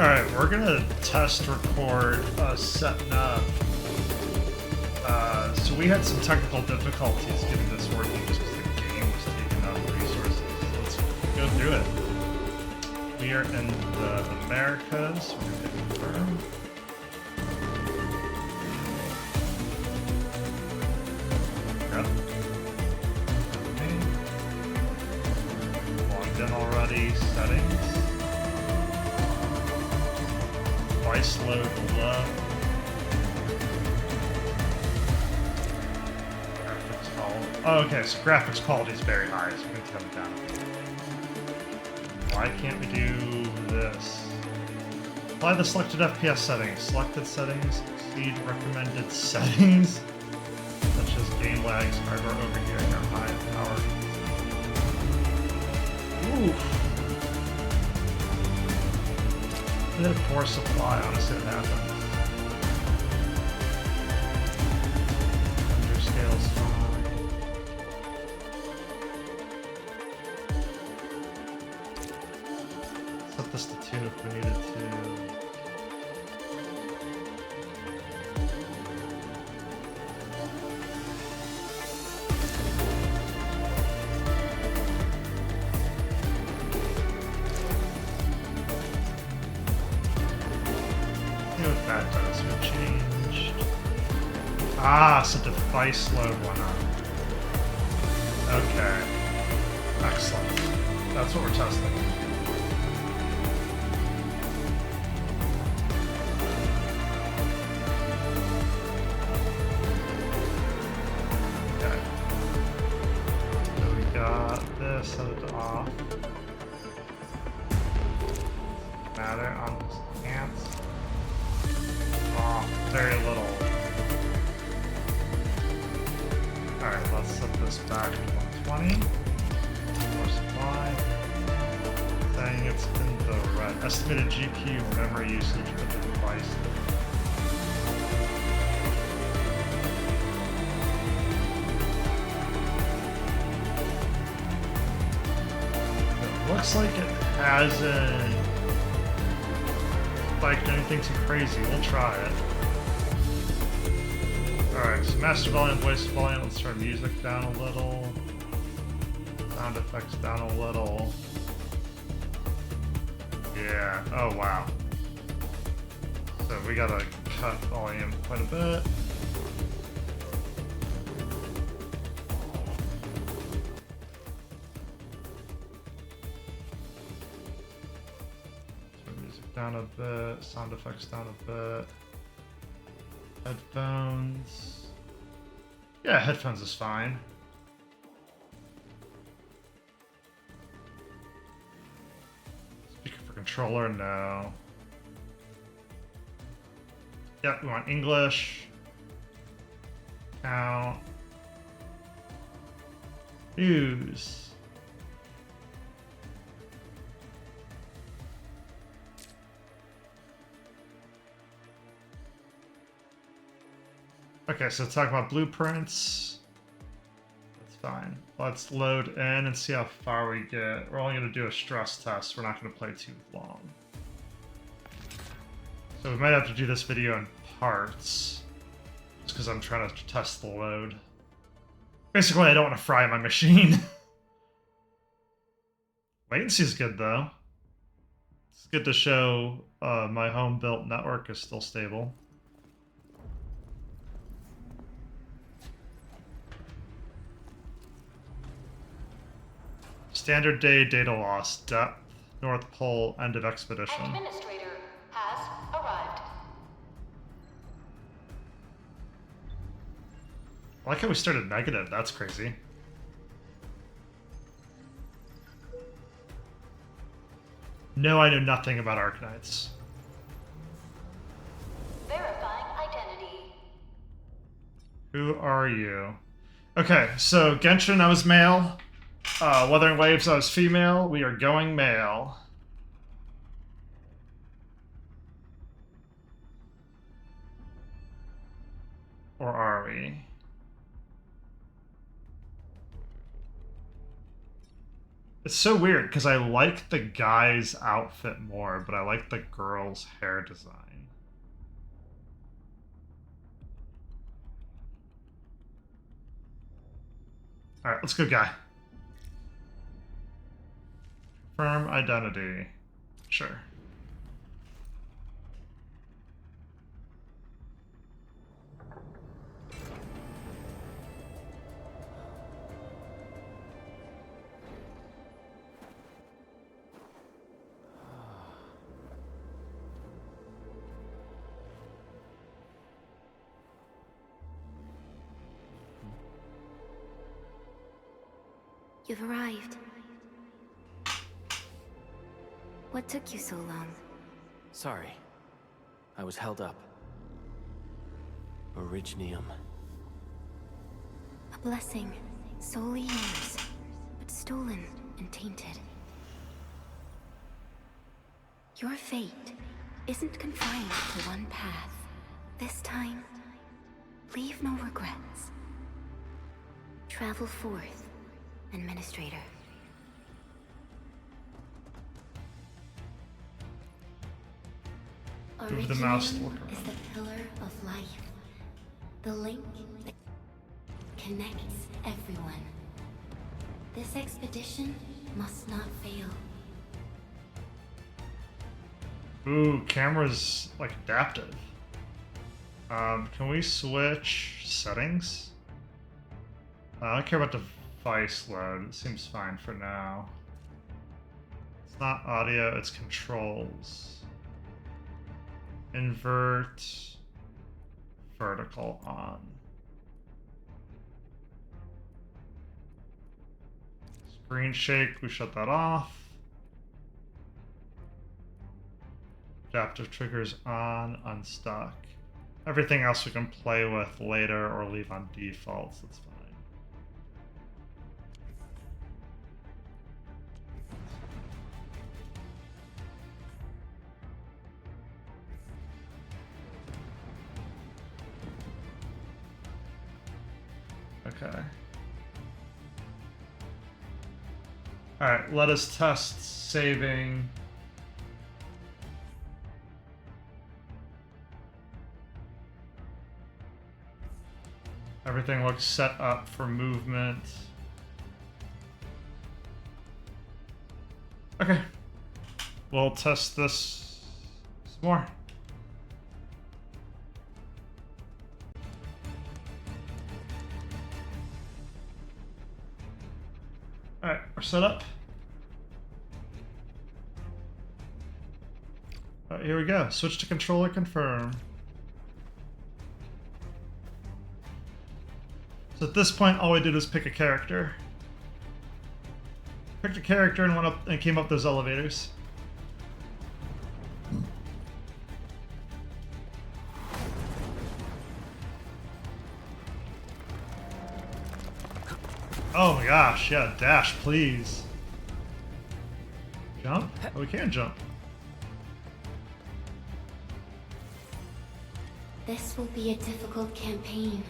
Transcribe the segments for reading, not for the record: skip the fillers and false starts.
Alright, we're gonna test record setting up. So we had some technical difficulties getting this working just because the game was taking up resources. Let's go do it. We are in the Americas. We're gonna hit confirm. Yep. Okay. Logged in already. Settings. Twice load below. Graphics quality. Oh, okay, so graphics quality is very high, so we can come down. Why can't we do this? Apply the selected FPS settings. Selected settings exceed recommended settings, such as game lags, hardware overheating, or high power. Oof. A poor supply, honestly, it happens. Underscale's fine. Set this to 2 if we needed to. That does get changed. Ah, so device load went up. Okay. Excellent. That's what we're testing. Okay. So we got this, set it to off. Matter on this pants. Oh, very little. Alright, let's set this back to 120. More supply. Saying it's in the red. Estimated GPU memory usage for the device. It looks like it hasn't spiked anything too crazy. We'll try it. Alright, so master volume, voice volume. Let's turn music down a little. Sound effects down a little. Yeah. Oh, wow. So we gotta cut volume quite a bit. Down a bit, sound effects down a bit. Headphones. Yeah, headphones is fine. Speaker for controller, no. Yep, we want English. Count. News. Okay, so talk about blueprints. That's fine. Let's load in and see how far we get. We're only going to do a stress test. We're not going to play too long. So we might have to do this video in parts. Just because I'm trying to test the load. Basically, I don't want to fry my machine. Latency is good, though. It's good to show my home-built network is still stable. Standard day data loss, depth, North Pole, end of expedition. Administrator has arrived. I like how we started negative, that's crazy. No, I know nothing about Arknights. Verifying identity. Who are you? Okay, so Genshin, I was male. Wuthering Waves, I was female. We are going male. Or are we? It's so weird because I like the guy's outfit more, but I like the girl's hair design. All right, let's go, guy. Confirm identity. Sure. You've arrived. What took you so long? Sorry. I was held up. Originium. A blessing, solely yours, but stolen and tainted. Your fate isn't confined to one path. This time, leave no regrets. Travel forth, Administrator. Move the mouse Originium look is around. the pillar of life. The link that connects everyone. This expedition must not fail. Ooh, camera's like adaptive. Can we switch settings? I don't care about device load. It seems fine for now. It's not audio, it's controls. Invert vertical on. Screen shake, we shut that off. Adaptive triggers on, unstuck. Everything else we can play with later or leave on defaults, that's fine. Okay. Alright, let us test saving. Everything looks set up for movement. Okay. We'll test this some more. Alright, we're set up. Alright, here we go. Switch to controller, confirm. So at this point, all we did was pick a character. Picked a character and went up and came up those elevators. Oh my gosh, yeah, dash, please. Jump? Oh, we can jump. This will be a difficult campaign.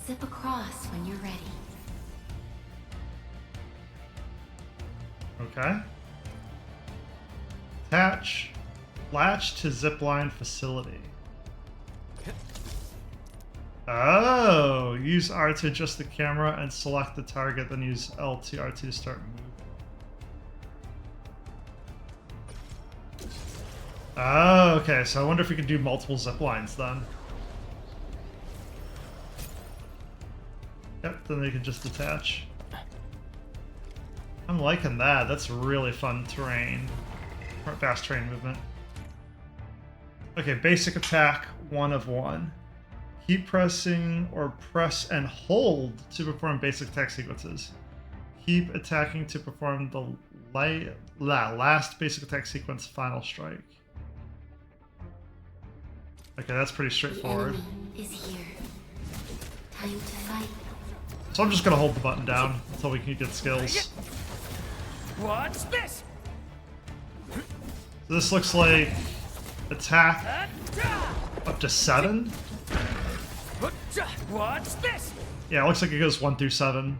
Zip across when you're ready. Okay. Attach. Latch to zipline facility. Oh, use R to adjust the camera and select the target, then use L to R2 to start moving. Oh, okay, so I wonder if we can do multiple zip lines then. Yep, then they can just attach. I'm liking that. That's really fun terrain. Or fast terrain movement. Okay, basic attack, 1 of 1. Keep pressing or press and hold to perform basic attack sequences. Keep attacking to perform the last basic attack sequence, final strike. Okay, that's pretty straightforward. The enemy is here. Time to fight. So I'm just gonna hold the button down until we can get skills. What's this? So this looks like attack up to 7. What's this? Yeah, it looks like it goes 1 through 7.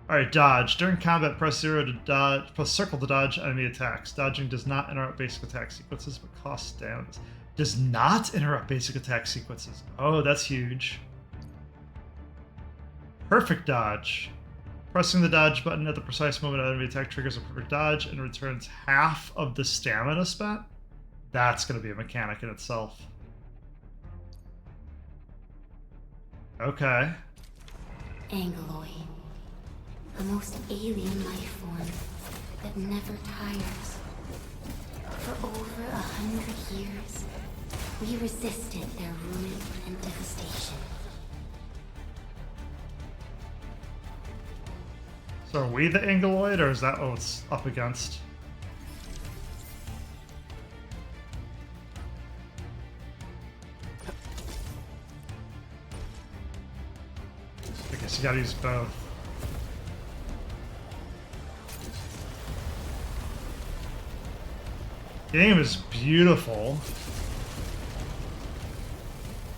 Alright, dodge. During combat, press 0 to dodge, press circle to dodge enemy attacks. Dodging does not interrupt basic attack sequences, but costs damage. Does not interrupt basic attack sequences. Oh, that's huge. Perfect dodge. Pressing the dodge button at the precise moment an enemy attack triggers a perfect dodge and returns half of the stamina spent. That's going to be a mechanic in itself. Okay. Angeloid. The most alien life form that never tires. For over 100 years, we resisted their ruin and devastation. So are we the Angeloid, or is that what it's up against? I guess you gotta use both. Game is beautiful.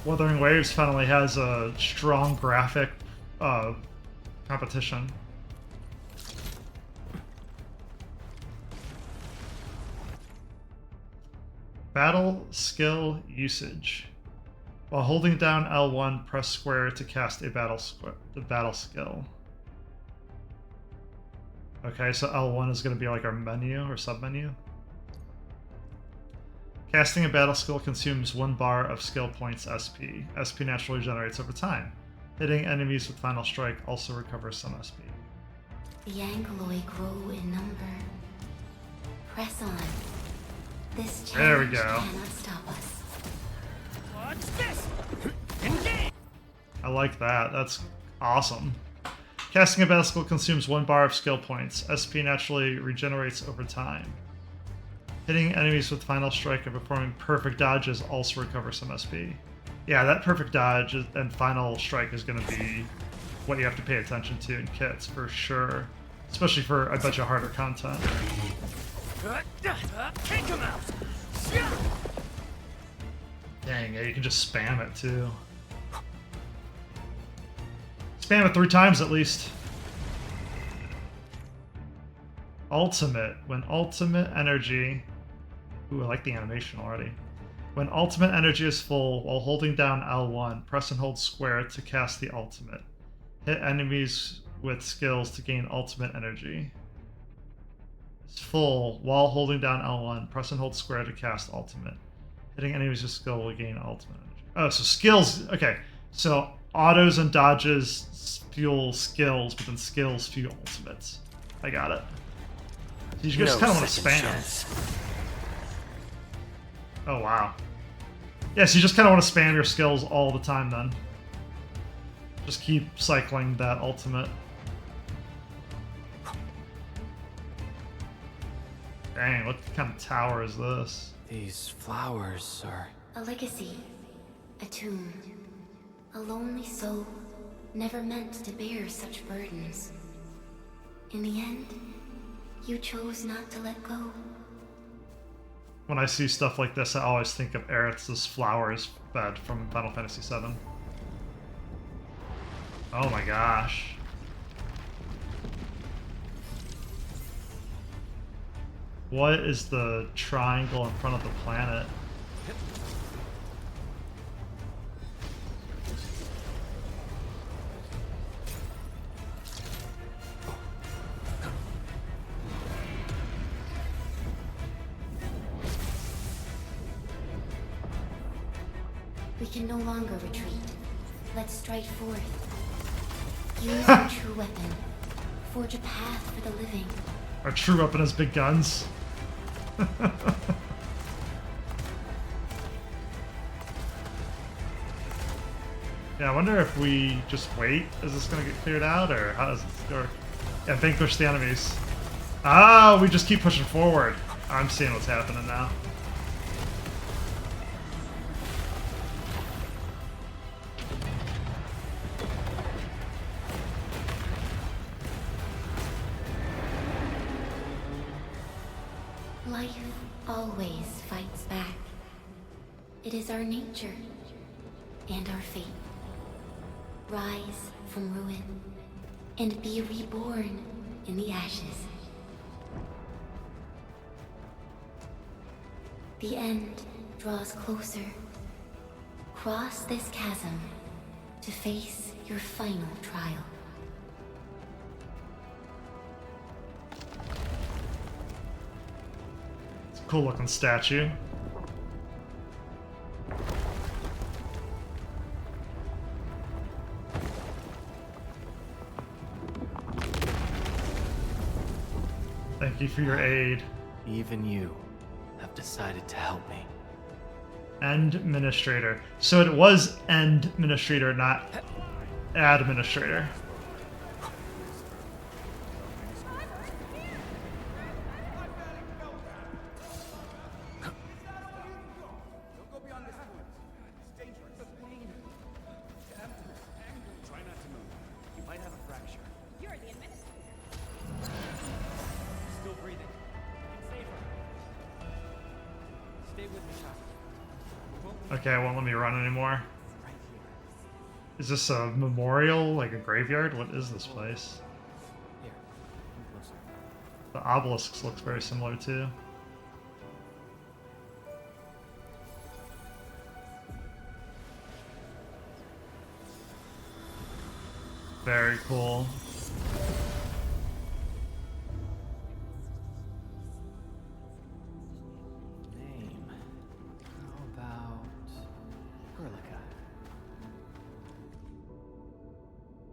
Wuthering Waves finally has a strong graphic competition. Battle skill usage. While holding down L1, press square to cast a battle skill. Okay, so L1 is going to be like our menu or submenu. Casting a battle skill consumes 1 bar of skill points SP. SP naturally regenerates over time. Hitting enemies with Final Strike also recovers some SP. The Angeloid grow in number. Press on. This There we challenge go. cannot stop us. Watch this! Engage! I like that. That's awesome. Casting a battle skill consumes 1 bar of skill points. SP naturally regenerates over time. Hitting enemies with Final Strike and performing perfect dodges also recovers some SP. Yeah, that perfect dodge and Final Strike is going to be what you have to pay attention to in kits for sure. Especially for, I bet you, harder content. Take him out! Dang, yeah, you can just spam it too. Spam it 3 times at least. Ultimate. When ultimate energy... Ooh, I like the animation already. When ultimate energy is full, while holding down L1, press and hold square to cast the ultimate. Hit enemies with skills to gain ultimate energy. It's full, while holding down L1, press and hold square to cast ultimate. Hitting enemies with skill will gain ultimate energy. Oh, so skills... Okay, so autos and dodges fuel skills, but then skills fuel ultimates. I got it. So you just kind of want to spam. Oh, wow. Yeah, so you just kind of want to spam your skills all the time then. Just keep cycling that ultimate. Dang, what kind of tower is this? These flowers are... A legacy. A tomb. A lonely soul, never meant to bear such burdens. In the end, you chose not to let go. When I see stuff like this, I always think of Aerith's flowers bed from Final Fantasy VII. Oh my gosh. What is the triangle in front of the planet? We can no longer retreat. Let's strike forth. Use our true weapon. Forge a path for the living. Our true weapon has big guns. Yeah, I wonder if we just wait. Is this going to get cleared out, or how does this work? Yeah, vanquish the enemies. Ah, we just keep pushing forward. I'm seeing what's happening now. Life always fights back. It is our nature and our fate. Rise from ruin and be reborn in the ashes. The end draws closer. Cross this chasm to face your final trial. It's a cool looking statue. Thank you for your aid. Even you have decided to help me. End administrator. So it was end administrator, not administrator. Try not to move. You might have a fracture. You're the administrator. Still breathing. You can save her. Stay with me, Shaka. We won't leave Okay, it won't let me run anymore. right here. Is this a memorial, like a graveyard? What is this place? Here. Come closer. The obelisks looks very similar too. Very cool. Name. How about Hurlika?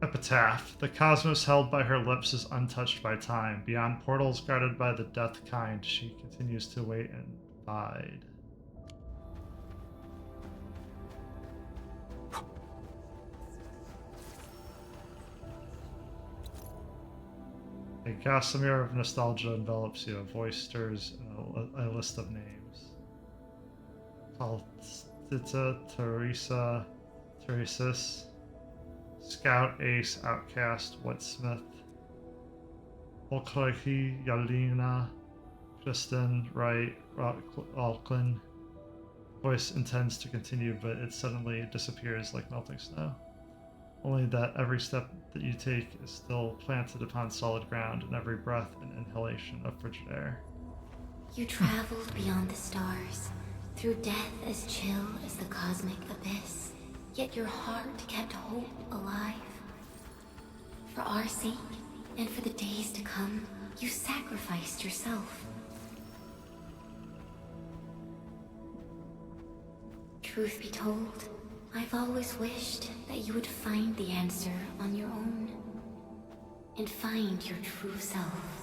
Epitaph. The cosmos held by her lips is untouched by time. Beyond portals guarded by the death kind, she continues to wait and bide. A gossamer of nostalgia envelops you. A voice stirs a list of names. Tita, Teresa, Teresis, Scout, Ace, Outcast, Wetsmith, Volkriki, Yalina, Kristen, Wright, Alklin. Voice intends to continue, but it suddenly disappears like melting snow. Only that every step that you take is still planted upon solid ground, and every breath an inhalation of frigid air. You traveled beyond the stars, through death as chill as the cosmic abyss. Yet your heart kept hope alive. For our sake, and for the days to come, you sacrificed yourself. Truth be told, I've always wished that you would find the answer on your own, and find your true self.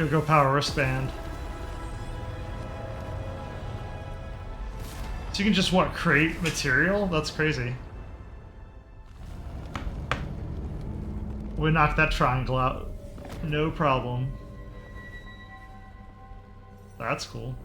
Go power wristband. So you can just, what, create material? That's crazy. We knock that triangle out. No problem. That's cool.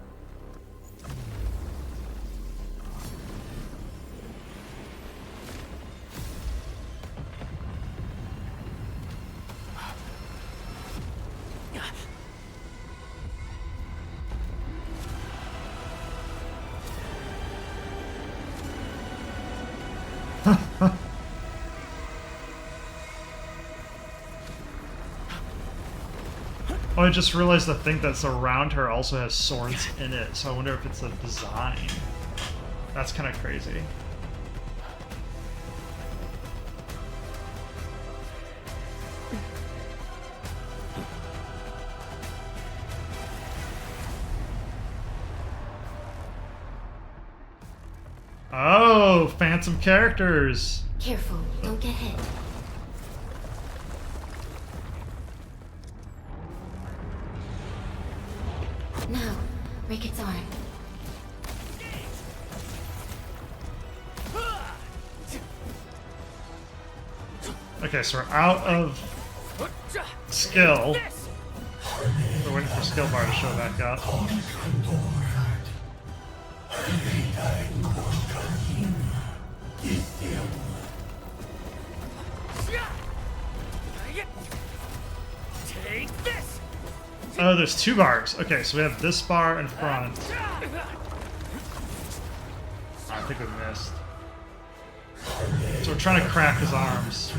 Oh, I just realized the thing that's around her also has swords in it, so I wonder if it's a design. That's kind of crazy. Oh, phantom characters! Careful, don't get hit. Now, break its arm. Okay, so we're out of skill. We're waiting for skill bar to show back up. Oh, there's two bars. Okay, so we have this bar in front. I think we missed. So we're trying to crack his arms.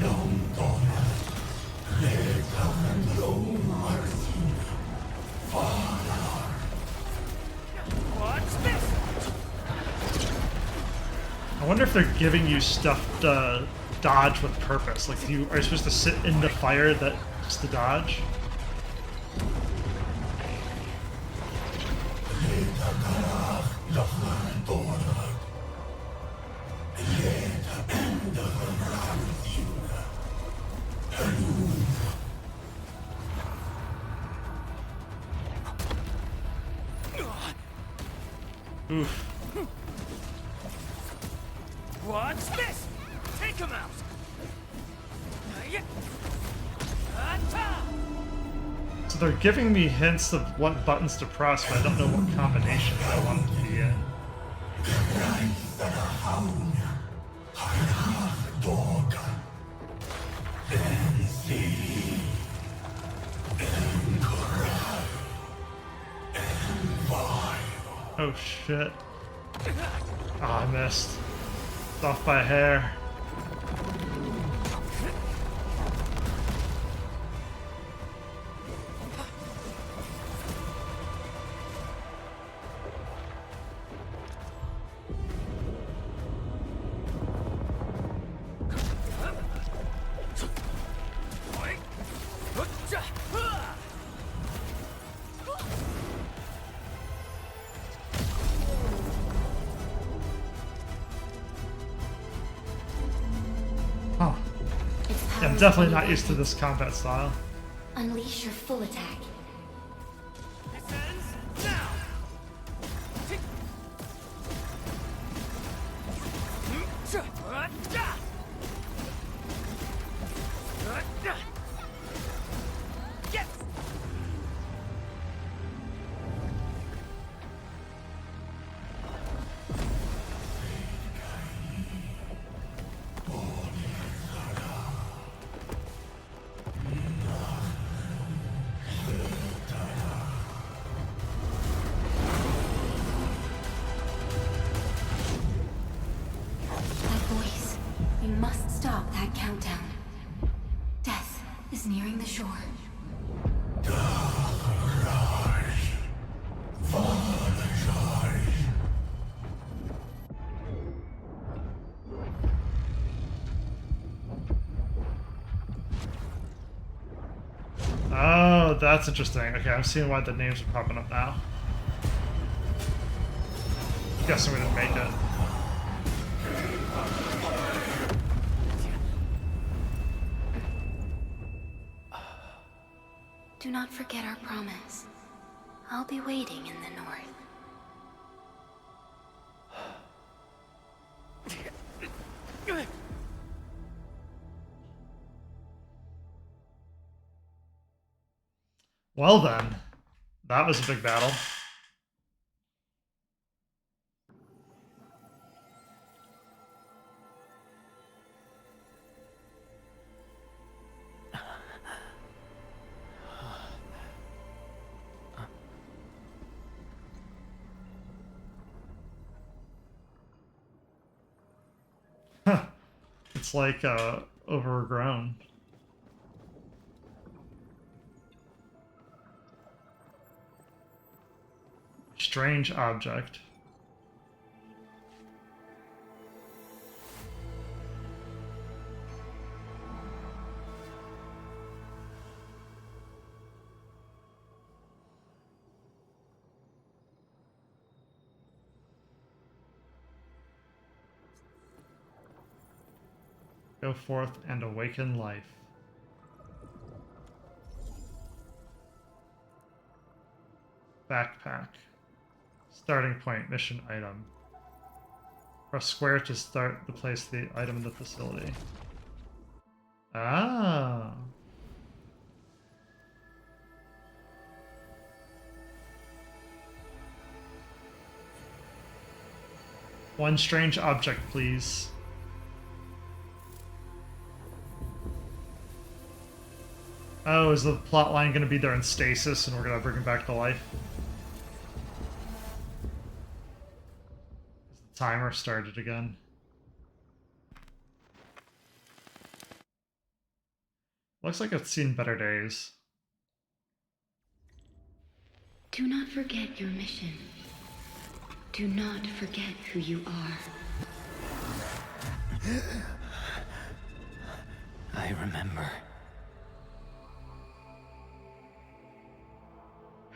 I wonder if they're giving you stuff to dodge with purpose. Like, are you supposed to sit in the fire that just to dodge? Oof. Watch this! Take him out! So they're giving me hints of what buttons to press, but I don't know what combinations I want it to be in. Oh shit. Oh, I missed. It's off by a hair. Huh. Yeah, I'm definitely not used to this combat style. Unleash your full attack. This ends now! Yes! That voice. We must stop that countdown. Death is nearing the shore. Oh, that's interesting. Okay, I'm seeing why the names are popping up now. Guessing we didn't make it. Do not forget our promise. I'll be waiting in the north. Well then, that was a big battle. Huh. It's like overgrown. Strange object. Go forth and awaken life. Backpack. Starting point, mission item. Press square to start to place the item in the facility. Ah. One strange object, please. Oh, is the plot line going to be there in stasis and we're going to bring him back to life? Is the timer started again? Looks like it's seen better days. Do not forget your mission. Do not forget who you are. I remember.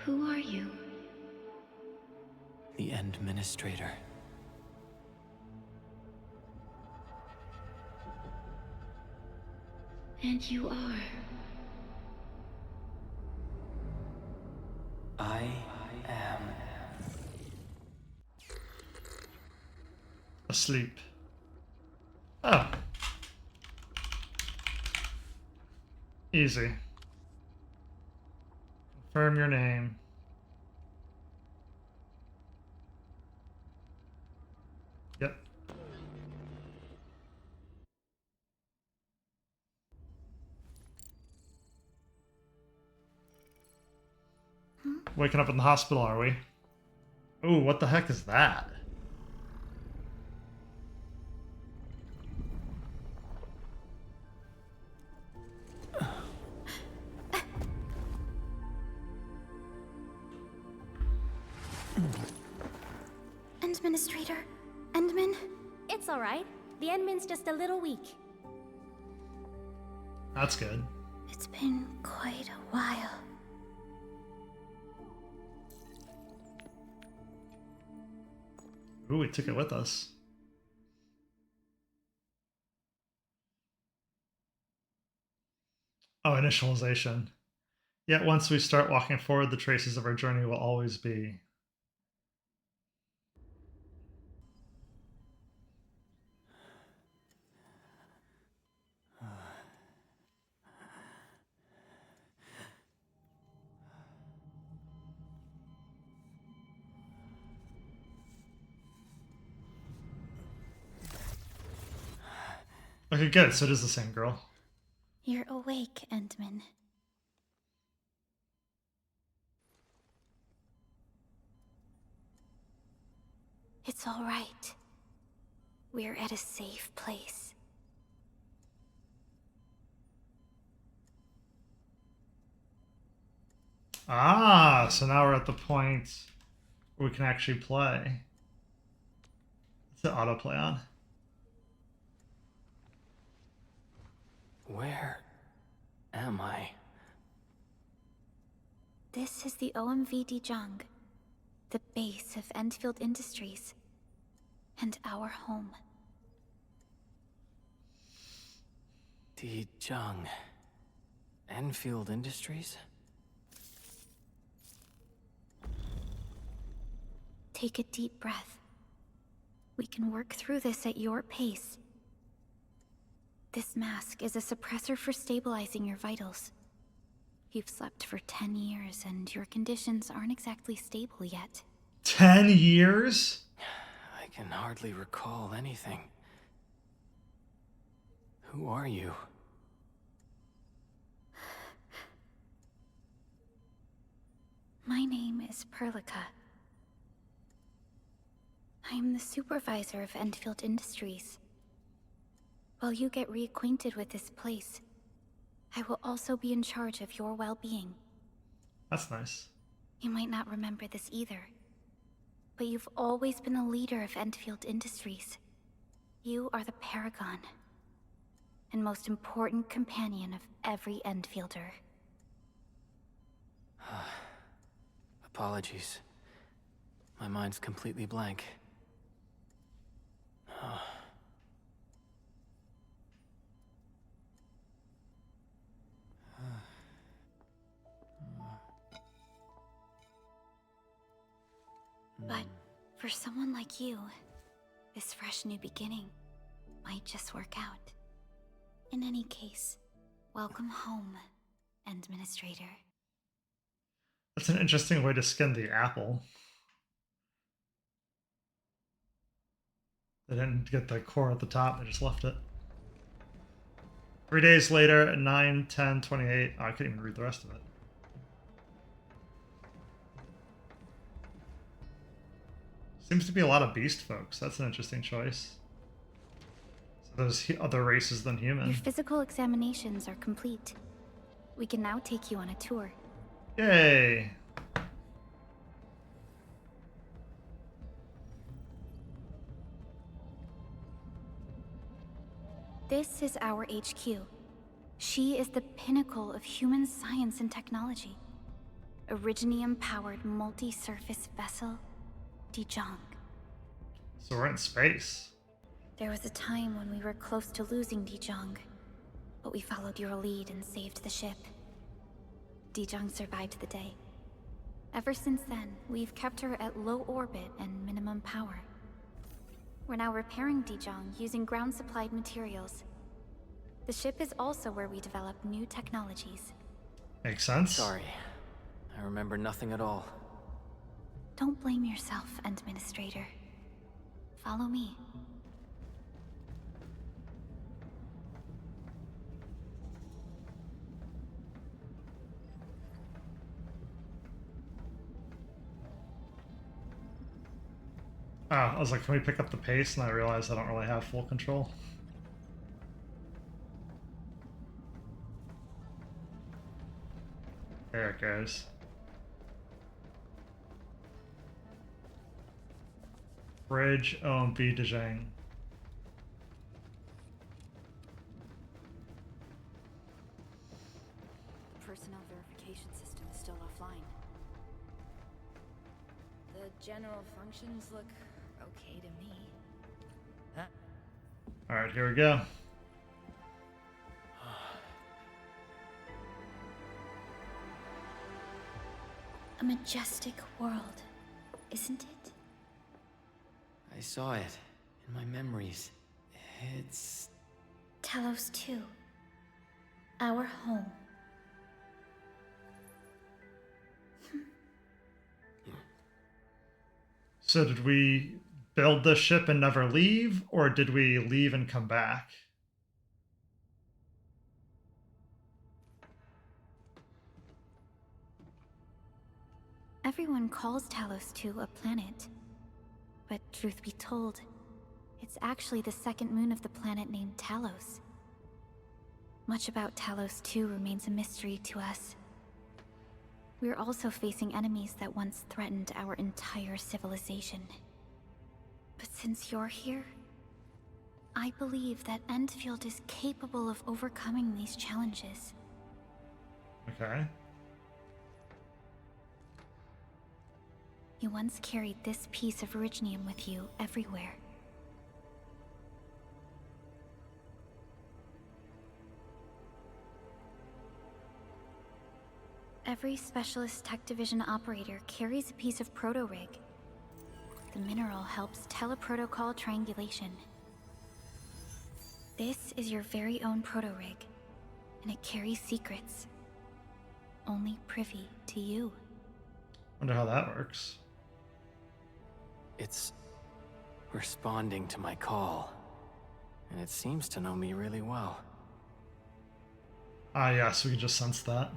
Who are you? The Administrator. And you are. I am. Asleep. Oh. Easy. Confirm your name. Yep. Waking up in the hospital, are we? Ooh, what the heck is that? Administrator? Endman? It's all right. The Endman's just a little weak. That's good. It's been quite a while. Ooh, we took it with us. Oh, initialization. Yet once we start walking forward, the traces of our journey will always be. Okay, good. So it is the same girl. You're awake, Endman. It's all right. We're at a safe place. Ah, so now we're at the point where we can actually play. What's the autoplay on? Where am I? This is the OMV Dijang, the base of Endfield Industries, and our home. Dijang. Enfield Industries? Take a deep breath. We can work through this at your pace. This mask is a suppressor for stabilizing your vitals. You've slept for 10 years, and your conditions aren't exactly stable yet. 10 years? I can hardly recall anything. Who are you? My name is Perlica. I am the supervisor of Endfield Industries. While you get reacquainted with this place, I will also be in charge of your well-being. That's nice. You might not remember this either, but you've always been a leader of Endfield Industries. You are the paragon, and most important companion of every Endfielder. Apologies. My mind's completely blank. But for someone like you, this fresh new beginning might just work out. In any case, welcome home, Administrator. That's an interesting way to skin the apple. They didn't get the core at the top, they just left it. 3 days later at 9:10:28. Oh, I couldn't even read the rest of it. Seems to be a lot of beast folks. That's an interesting choice. So there's other races than human. Your physical examinations are complete. We can now take you on a tour. Yay! This is our HQ. She is the pinnacle of human science and technology. Originium-powered multi-surface vessel, Dijong. So we're in space. There was a time when we were close to losing Dijong, but we followed your lead and saved the ship. Dijong survived the day. Ever since then, we've kept her at low orbit and minimum power. We're now repairing Dijong using ground-supplied materials. The ship is also where we develop new technologies. Makes sense. Sorry. I remember nothing at all. Don't blame yourself, Administrator. Follow me. Oh, I was like, can we pick up the pace? And I realized I don't really have full control. There it goes. Bridge OMB Dijong. The personnel verification system is still offline. The general functions look okay to me. Alright, here we go. A majestic world, isn't it? I saw it in my memories. It's... Talos 2. Our home. So did we build the ship and never leave, or did we leave and come back? Everyone calls Talos 2 a planet. But truth be told, it's actually the second moon of the planet named Talos. Much about Talos 2 remains a mystery to us. We're also facing enemies that once threatened our entire civilization. But since you're here, I believe that Endfield is capable of overcoming these challenges. Okay. You once carried this piece of Originium with you everywhere. Every Specialist Tech Division operator carries a piece of proto-rig. The mineral helps teleprotocol triangulation. This is your very own proto-rig, and it carries secrets. Only privy to you. Wonder how that works. It's responding to my call. And it seems to know me really well. Ah, yes, we can just sense that.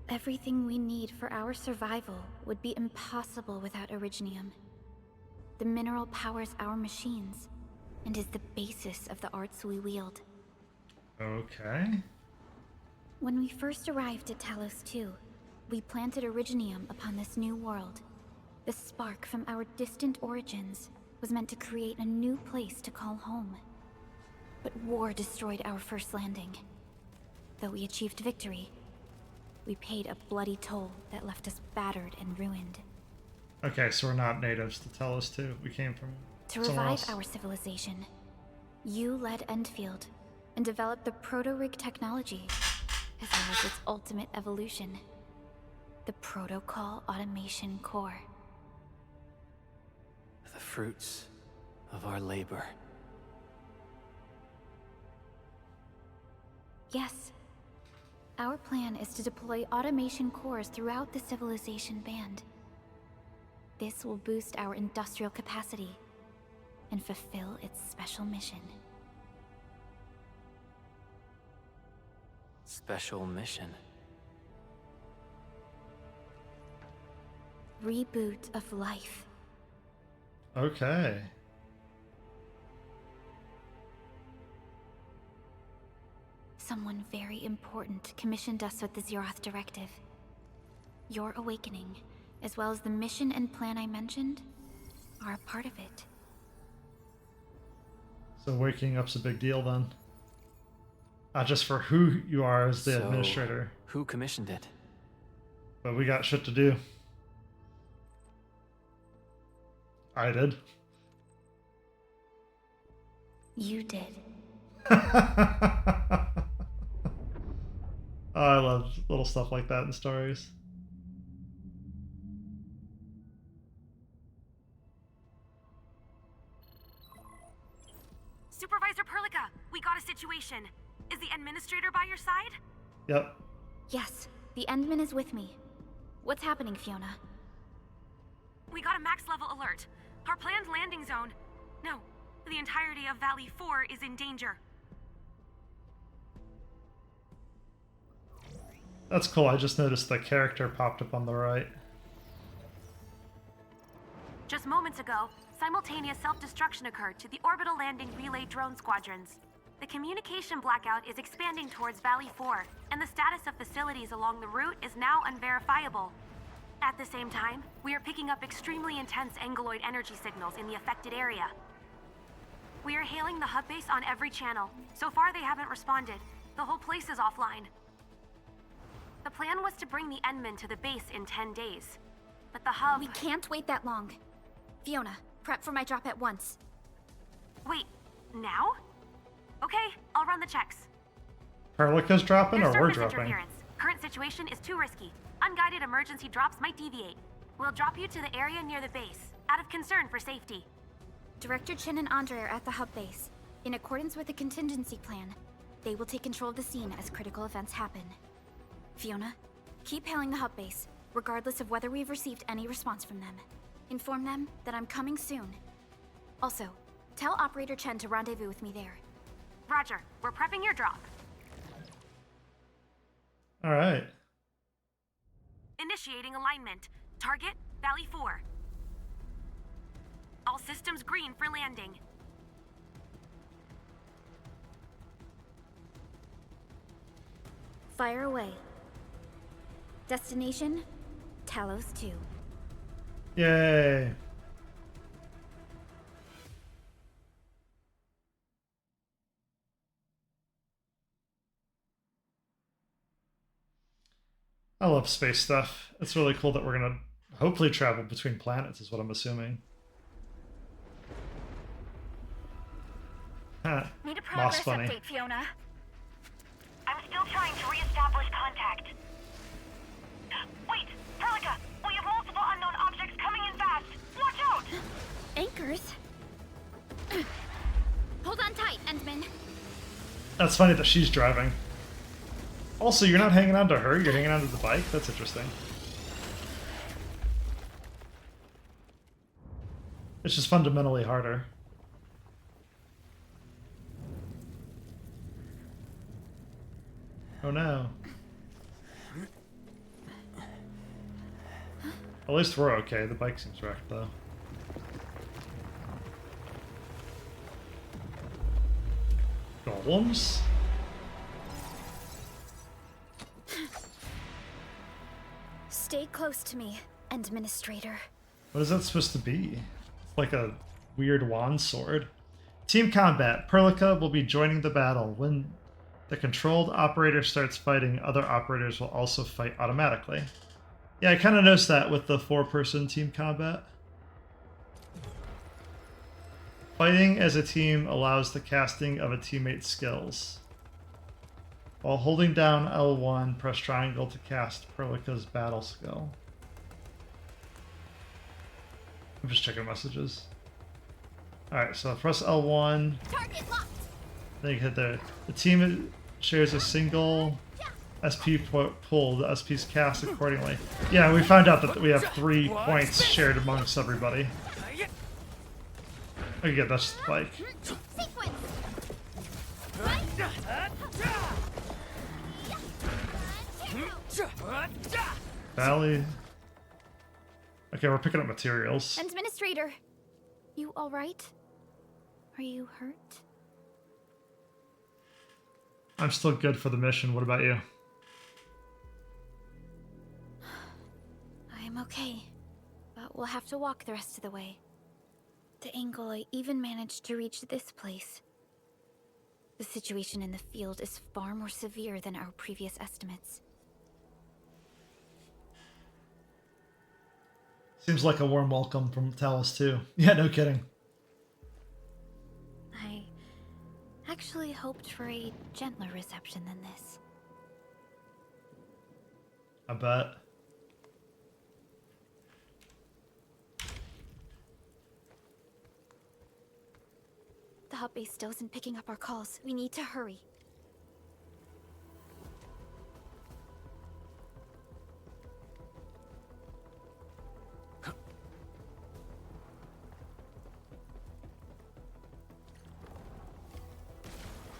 Everything we need for our survival would be impossible without Originium. The mineral powers our machines, and is the basis of the arts we wield. Okay. When we first arrived at Talos 2, we planted Originium upon this new world. The spark from our distant origins was meant to create a new place to call home. But war destroyed our first landing. Though we achieved victory, we paid a bloody toll that left us battered and ruined. Okay, so we're not natives to Talos 2. We came from To somewhere revive else. our civilization, you led Endfield and developed the proto-rig technology, as well as its ultimate evolution, the Protocol Automation Core. The fruits of our labor. Yes. Our plan is to deploy automation cores throughout the civilization band. This will boost our industrial capacity and fulfill its special mission. Special mission. Reboot of life. Okay. Someone very important commissioned us with the Zeroth Directive. Your awakening, as well as the mission and plan I mentioned, are a part of it. So waking up's a big deal then. Not just for who you are as the So, administrator, who commissioned it? but we got shit to do. I did. You did. Oh, I love little stuff like that in stories. Supervisor Perlica, we got a situation. Is the administrator by your side? Yep. Yes, the Endman is with me. What's happening, Fiona? We got a max level alert. Our planned landing zone. No, the entirety of Valley 4 is in danger. That's cool. I just noticed the character popped up on the right. Just moments ago, simultaneous self-destruction occurred to the orbital landing relay drone squadrons. The communication blackout is expanding towards Valley 4, and the status of facilities along the route is now unverifiable. At the same time, we are picking up extremely intense angeloid energy signals in the affected area. We are hailing the hub base on every channel. So far, they haven't responded. The whole place is offline. The plan was to bring the Endman to the base in 10 days. But the hub... We can't wait that long. Fiona, prep for my drop at once. Wait, now? Okay, I'll run the checks. Perlica's dropping There's or we're surface dropping? interference. Current situation is too risky. Unguided emergency drops might deviate. We'll drop you to the area near the base, out of concern for safety. Director Chen and Andre are at the hub base. In accordance with the contingency plan, they will take control of the scene as critical events happen. Fiona, keep hailing the hub base, regardless of whether we've received any response from them. Inform them that I'm coming soon. Also, tell Operator Chen to rendezvous with me there. Roger, we're prepping your drop. Alright. Initiating alignment. Target, Valley 4. All systems green for landing. Fire away. Destination, Talos 2. Yay. I love space stuff. It's really cool that we're gonna hopefully travel between planets is what I'm assuming. Huh. Need a Moss progress funny. update, Fiona. I'm still trying to re-establish contact. Wait, Perlica! We have multiple unknown objects coming in fast! Watch out! Anchors? Hold on tight, Endman. That's funny that she's driving. Also, you're not hanging on to her, you're hanging on to the bike? That's interesting. It's just fundamentally harder. Oh no. At least we're okay. The bike seems wrecked though. Golems? Stay close to me, Administrator. What is that supposed to be? It's like a weird wand sword. Team combat. Perlica will be joining the battle. When the controlled operator starts fighting, other operators will also fight automatically. Yeah, I kind of noticed that with the 4-person team combat. Fighting as a team allows the casting of a teammate's skills. While holding down L1, press triangle to cast Perlica's battle skill. I'm just checking messages. Alright, so press L1. Target locked! Then you hit the team shares a single pulled, the SP's cast accordingly. Yeah, we found out that we have 3 points shared amongst everybody. Okay, that's the bike. Valley. Okay, we're picking up materials. Administrator, you all right? Are you hurt? I'm still good for the mission. What about you? I'm okay, but we'll have to walk the rest of the way. The angle I even managed to reach this place. The situation in the field is far more severe than our previous estimates. Seems like a warm welcome from Talos too. Yeah, no kidding. I actually hoped for a gentler reception than this. I bet. The hub base still isn't picking up our calls. We need to hurry.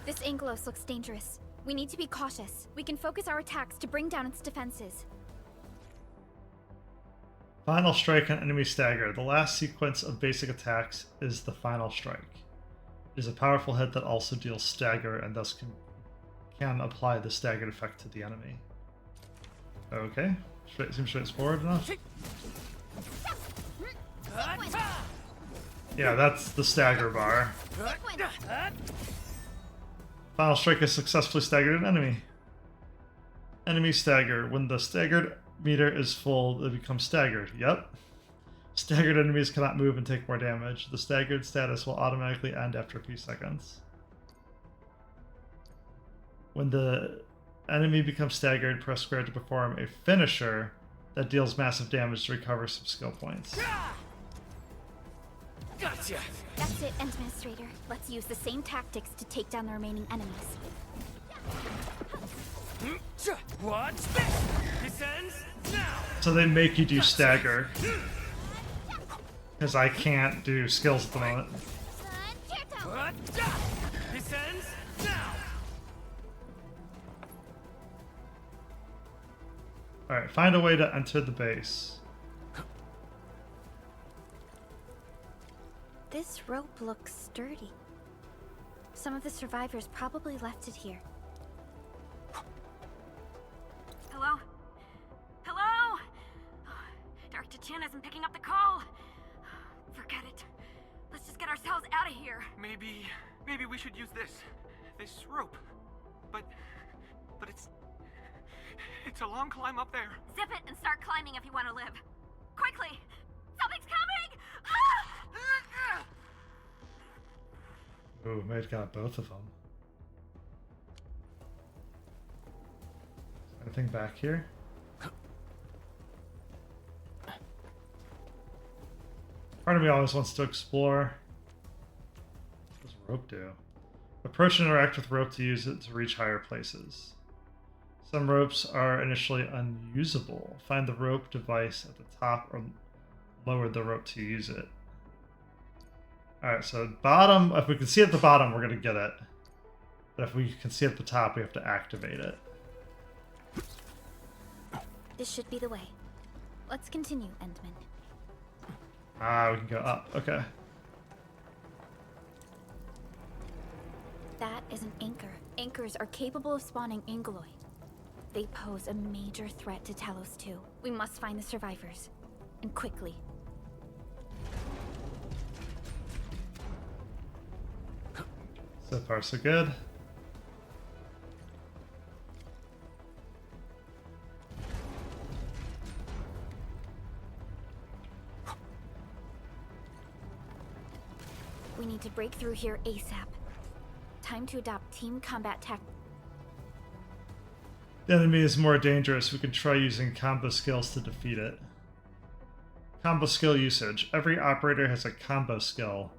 This Anglos looks dangerous. We need to be cautious. We can focus our attacks to bring down its defenses. Final strike and enemy stagger. The last sequence of basic attacks is the final strike. It is a powerful hit that also deals stagger and thus can apply the staggered effect to the enemy. Okay, seems straightforward enough. Yeah, that's the stagger bar. Final strike has successfully staggered an enemy. Enemy stagger. When the staggered meter is full, they become staggered. Yep. Staggered enemies cannot move and take more damage. The staggered status will automatically end after a few seconds. When the enemy becomes staggered, press square to perform a finisher that deals massive damage to recover some skill points. Gotcha. That's it, Administrator. Let's use the same tactics to take down the remaining enemies. Watch this. This ends now. So they make you do stagger. Because I can't do skills at the moment. This ends now. Alright, find a way to enter the base. This rope looks sturdy. Some of the survivors probably left it here. Hello? Hello? Director Chin isn't picking up the call. Forget it. Let's just get ourselves out of here. Maybe we should use this rope. But it's a long climb up there. Zip it and start climbing if you want to live. Quickly! Something's coming! Ah! Ooh, may have got both of them. Anything back here? Part of me always wants to explore. What does rope do? Approach and interact with rope to use it to reach higher places. Some ropes are initially unusable. Find the rope device at the top or lower the rope to use it. Alright, so bottom, if we can see at the bottom, we're going to get it. But if we can see at the top, we have to activate it. This should be the way. Let's continue, Endman. Ah, we can go up. Okay. That is an anchor. Anchors are capable of spawning Angoloi. They pose a major threat to Talos 2. We must find the survivors. And quickly. So far, so good. We need to break through here ASAP. Time to adopt team combat tactics. The enemy is more dangerous. We can try using combo skills to defeat it. Combo skill usage. Every operator has a combo skill.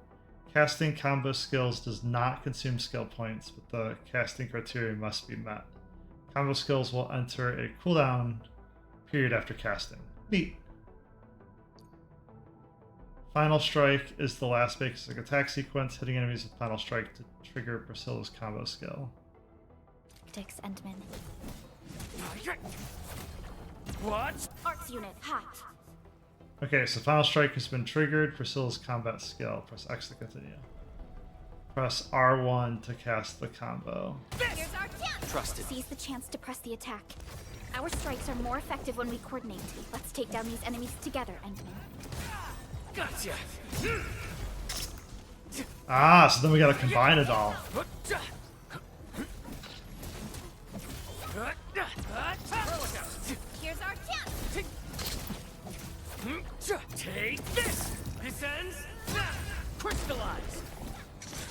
Casting combo skills does not consume skill points, but the casting criteria must be met. Combo skills will enter a cooldown period after casting. Neat. Final Strike is the last basic attack sequence. Hitting enemies with Final Strike to trigger Priscilla's combo skill. Dix Endman. What? Arcs unit, hot. Okay, so Final Strike has been triggered. Priscilla's combat skill. Press X to continue. Press R1 to cast the combo. Here's our chance! Trusted. Seize the chance to press the attack. Our strikes are more effective when we coordinate. Let's take down these enemies together, Endman. Gotcha. Ah, so then we gotta combine it all. Here's our chance! Take this! This ends now! Crystallize!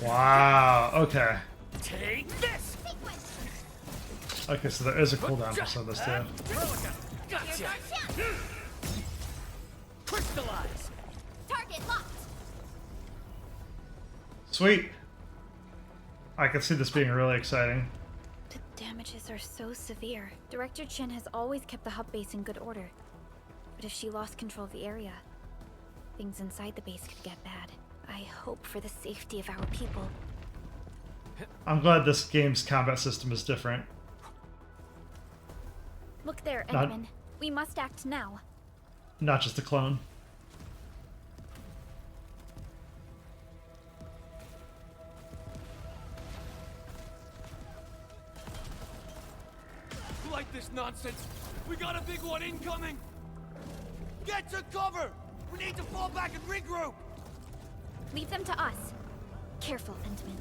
Wow, okay. Take this! Okay, so there is a cooldown for some of this too. Gotcha! Crystallize! Target locked! Sweet. I can see this being really exciting. The damages are so severe. Director Chin has always kept the hub base in good order. But if she lost control of the area, things inside the base could get bad. I hope for the safety of our people. I'm glad this game's combat system is different. Look there, Not- Endman. We must act now. Not just a clone. Like this nonsense! We got a big one incoming! Get to cover! We need to fall back and regroup! Leave them to us. Careful, Endman.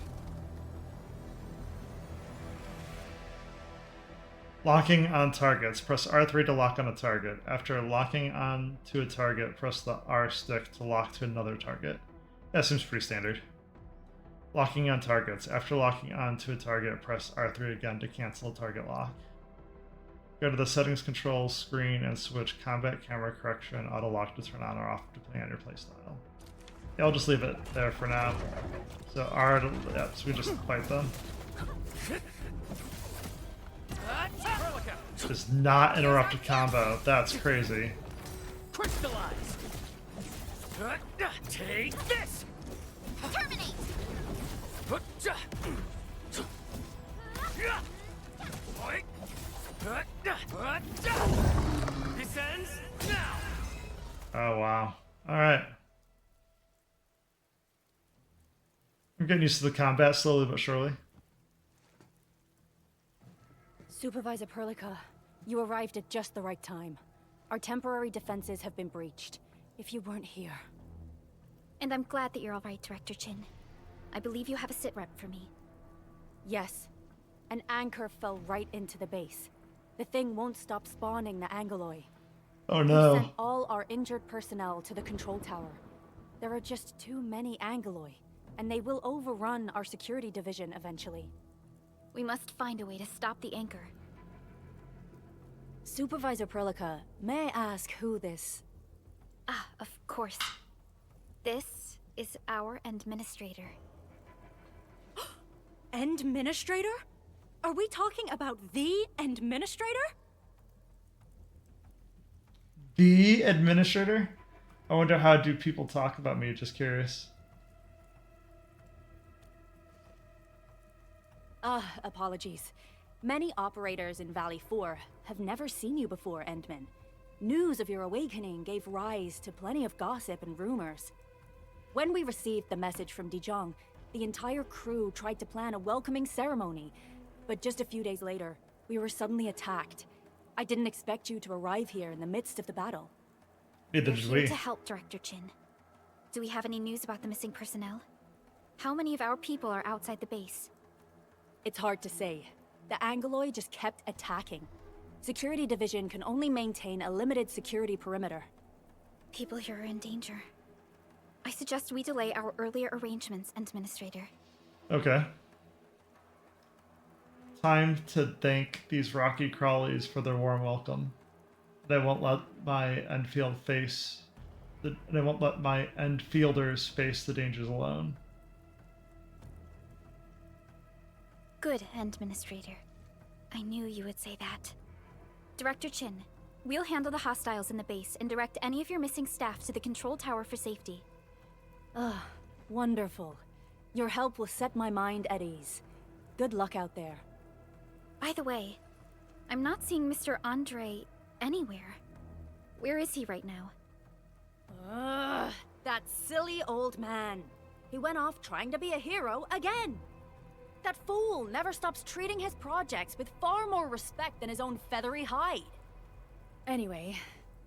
Locking on targets. Press R3 to lock on a target. After locking on to a target, press the R stick to lock to another target. That seems pretty standard. Locking on targets. After locking on to a target, press R3 again to cancel a target lock. Go to the settings control screen and switch combat camera correction auto lock to turn on or off depending on your playstyle. Yeah, I'll just leave it there for now. So R, yeah, so we just fight them. Does not interrupt a combo. That's crazy. Crystallize! Take this! Terminate! This ends now! Oh wow. Alright. I'm getting used to the combat slowly but surely. Supervisor Perlica, you arrived at just the right time. Our temporary defenses have been breached. If you weren't here... And I'm glad that you're all right, Director Chin. I believe you have a sit rep for me. Yes. An anchor fell right into the base. The thing won't stop spawning the Angoloi. Oh We've no. sent all our injured personnel to the control tower. There are just too many Angoloi, and they will overrun our security division eventually. We must find a way to stop the anchor. Supervisor Perlica, may I ask who this... Ah, of course. This is our administrator. Administrator? Are we talking about the administrator? The administrator? I wonder how do people talk about me, just curious. Apologies. Many operators in Valley 4 have never seen you before, Endman. News of your awakening gave rise to plenty of gossip and rumors. When we received the message from Dijong, the entire crew tried to plan a welcoming ceremony, but just a few days later, we were suddenly attacked. I didn't expect you to arrive here in the midst of the battle. Neither We're did here we. to help, Director Chin. Do we have any news about the missing personnel? How many of our people are outside the base? It's hard to say. The Angoloi just kept attacking. Security Division can only maintain a limited security perimeter. People here are in danger. I suggest we delay our earlier arrangements, Administrator. Okay. Time to thank these rocky crawlies for their warm welcome. They won't let my Endfield face. They won't let my Endfielders face the dangers alone. Good, Administrator. I knew you would say that. Director Chin, we'll handle the hostiles in the base and direct any of your missing staff to the control tower for safety. Ah, wonderful. Your help will set my mind at ease. Good luck out there. By the way, I'm not seeing Mr. Andre anywhere. Where is he right now? Ugh, that silly old man. He went off trying to be a hero again. That fool never stops treating his projects with far more respect than his own feathery hide. Anyway,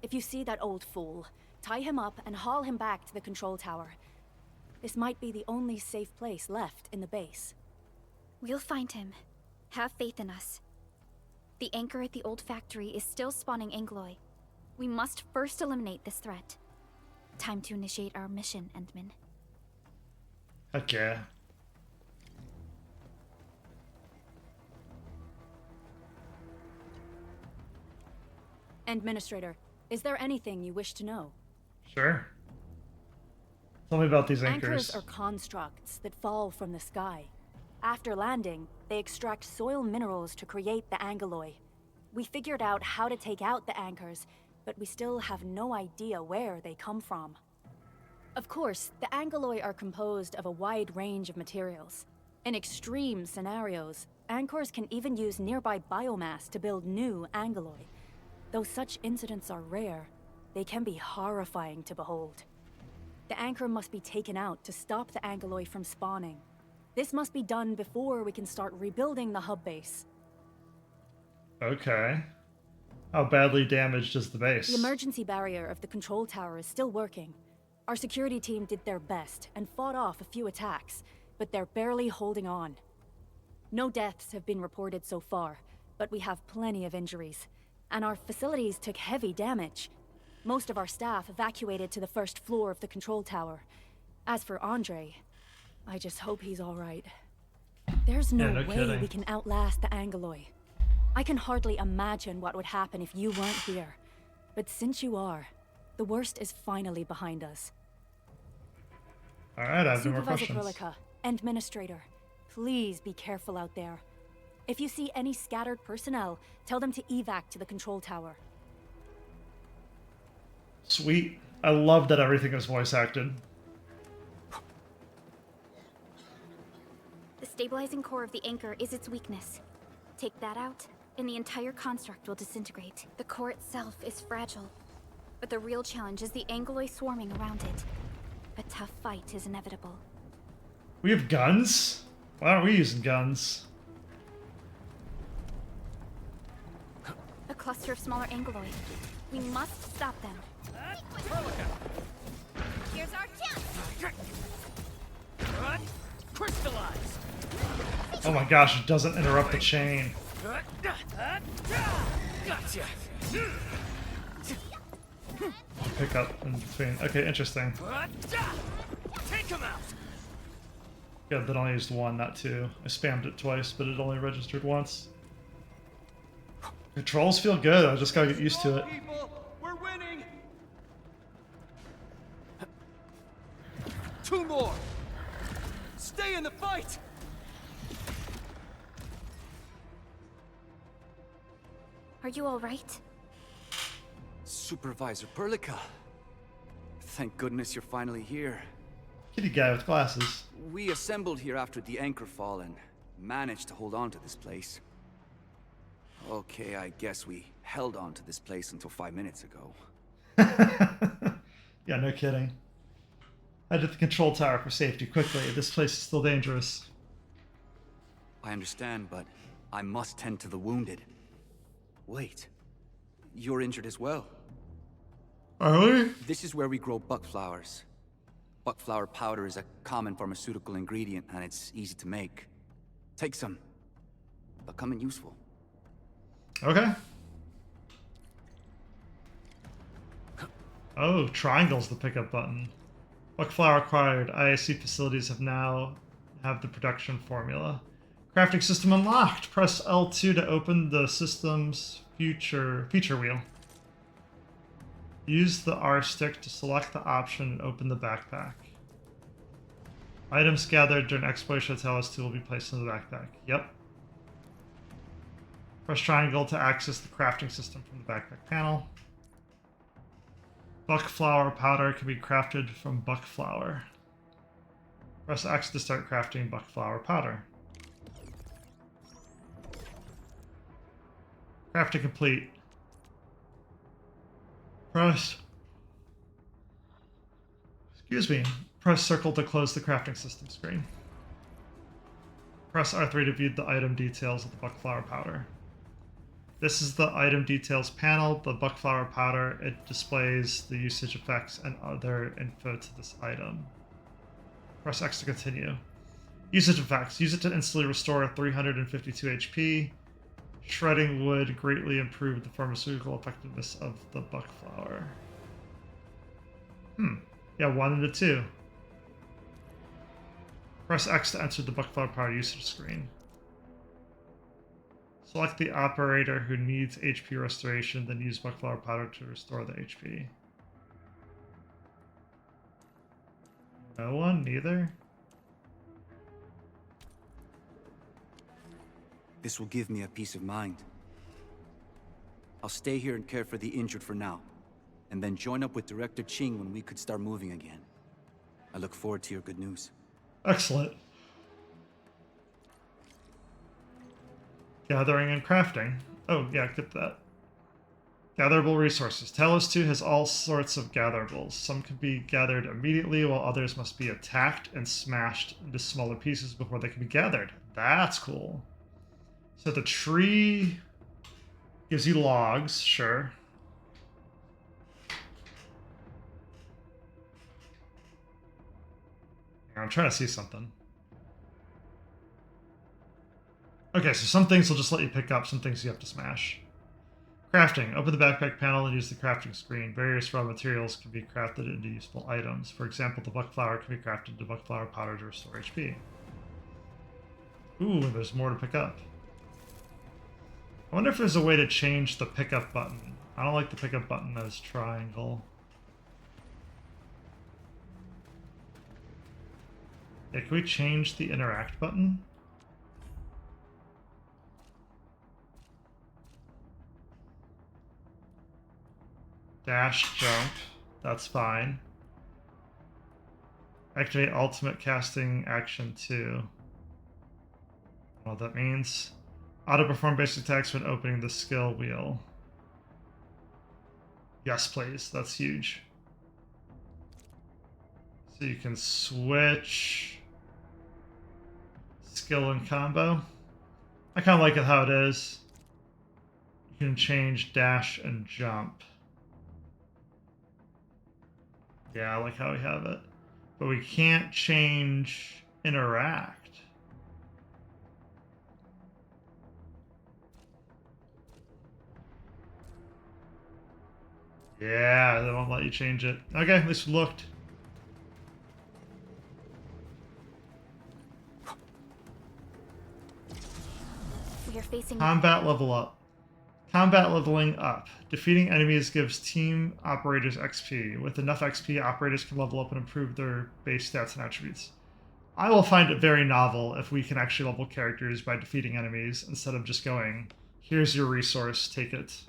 if you see that old fool, tie him up and haul him back to the control tower. This might be the only safe place left in the base. We'll find him. Have faith in us. The anchor at the old factory is still spawning Angloy. We must first eliminate this threat. Time to initiate our mission, Endman. Okay. Administrator, is there anything you wish to know? Sure. Tell me about these Anchors anchors. are constructs that fall from the sky. After landing, they extract soil minerals to create the angeloy. We figured out how to take out the anchors, but we still have no idea where they come from. Of course, the angeloy are composed of a wide range of materials. In extreme scenarios, anchors can even use nearby biomass to build new angeloy. Though such incidents are rare, they can be horrifying to behold. The anchor must be taken out to stop the angeloy from spawning. This must be done before we can start rebuilding the hub base. Okay. How badly damaged is the base? The emergency barrier of the control tower is still working. Our security team did their best and fought off a few attacks, but they're barely holding on. No deaths have been reported so far, but we have plenty of injuries, and our facilities took heavy damage. Most of our staff evacuated to the first floor of the control tower. As for Andre, I just hope he's all right. There's no way kidding. we can outlast the angeloy. I can hardly imagine what would happen if you weren't here. But since you are, the worst is finally behind us. Alright, I have no more Supervisor questions. Perlica, Administrator, please be careful out there. If you see any scattered personnel, tell them to evac to the control tower. Sweet. I love that everything is voice acted. The stabilizing core of the anchor is its weakness. Take that out, and the entire construct will disintegrate. The core itself is fragile, but the real challenge is the angeloy swarming around it. A tough fight is inevitable. We have guns? Why aren't we using guns? A cluster of smaller angeloy. We must stop them. Here's our chance! Crystallize! Oh my gosh, it doesn't interrupt the chain. Gotcha! Pick up in between. Okay, interesting. Take him out! Good that I only used one, not two. I spammed it twice, but it only registered once. Controls feel good, I just gotta get used to it. People, we're winning. Two more! Stay in the fight! Are you all right? Supervisor Perlica. Thank goodness you're finally here. Kitty guy with glasses. We assembled here after the anchor fall and managed to hold on to this place. Okay, I guess we held on to this place until 5 minutes ago. Yeah, no kidding. Head to the control tower for safety, quickly. This place is still dangerous. I understand, but I must tend to the wounded. Wait, you're injured as well. Are we? This is where we grow buckflowers. Buckflower powder is a common pharmaceutical ingredient, and it's easy to make. Take some. They'll come in useful. Okay. Oh, triangle's the pickup button. Buckflower acquired. IAC facilities have the production formula. Crafting system unlocked. Press L2 to open the system's feature wheel. Use the R stick to select the option and open the backpack. Items gathered during exploration of Talos 2 will be placed in the backpack. Yep. Press triangle to access the crafting system from the backpack panel. Buck flower powder can be crafted from buck flower. Press X to start crafting buck flower powder. Crafting complete. Press circle to close the crafting system screen. Press R3 to view the item details of the buckflower powder. This is the item details panel. The buckflower powder, it displays the usage effects and other info to this item. Press X to continue. Usage effects. Use it to instantly restore 352 HP. Shredding wood greatly improved the pharmaceutical effectiveness of the buckflower. Yeah, 1 and a 2. Press X to enter the buckflower powder usage screen. Select the operator who needs HP restoration, then use buckflower powder to restore the HP. No one? Neither? This will give me a peace of mind. I'll stay here and care for the injured for now, and then join up with Director Ching when we could start moving again. I look forward to your good news. Excellent. Gathering and crafting. Oh, yeah, get that. Gatherable resources. Talos 2 has all sorts of gatherables. Some can be gathered immediately, while others must be attacked and smashed into smaller pieces before they can be gathered. That's cool. So the tree gives you logs, sure. I'm trying to see something. Okay, so some things will just let you pick up, some things you have to smash. Crafting. Open the backpack panel and use the crafting screen. Various raw materials can be crafted into useful items. For example, the buckflower can be crafted into buckflower powder to restore HP. Ooh, there's more to pick up. I wonder if there's a way to change the pickup button. I don't like the pickup button as triangle. Yeah, can we change the interact button? Dash jump. That's fine. Activate ultimate casting action 2. I don't know what that means. Auto perform basic attacks when opening the skill wheel. Yes, please. That's huge. So you can switch skill and combo. I kind of like it how it is. You can change dash and jump. Yeah, I like how we have it. But we can't change interact. Yeah, they won't let you change it. Okay, at least we looked. We are facing Combat level up. Combat leveling up. Defeating enemies gives team operators XP. With enough XP, operators can level up and improve their base stats and attributes. I will find it very novel if we can actually level characters by defeating enemies instead of just going, here's your resource, take it.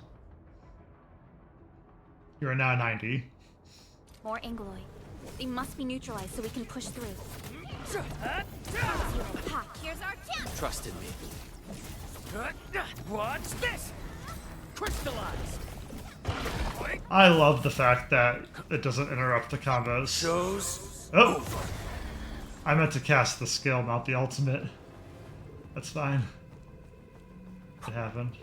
You are now 90. more Angloy. They must be neutralized so we can push through. Here's our chance. Trust in me. What's this? Crystallized. I love the fact that it doesn't interrupt the combos. Show's Oh! I meant to cast the skill, not the ultimate. That's fine. It happened.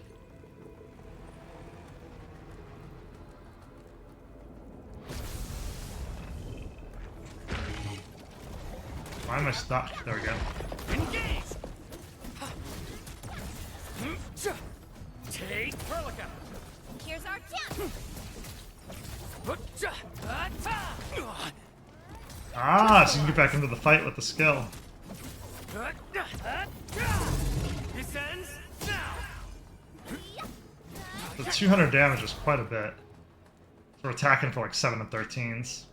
Why am I stuck? There we go. engage. Take Perlica. Here's our chance. Ah, so you can get back into the fight with the skill. Descends now. The 200 damage is quite a bit. So we're attacking for like 7 and 13s.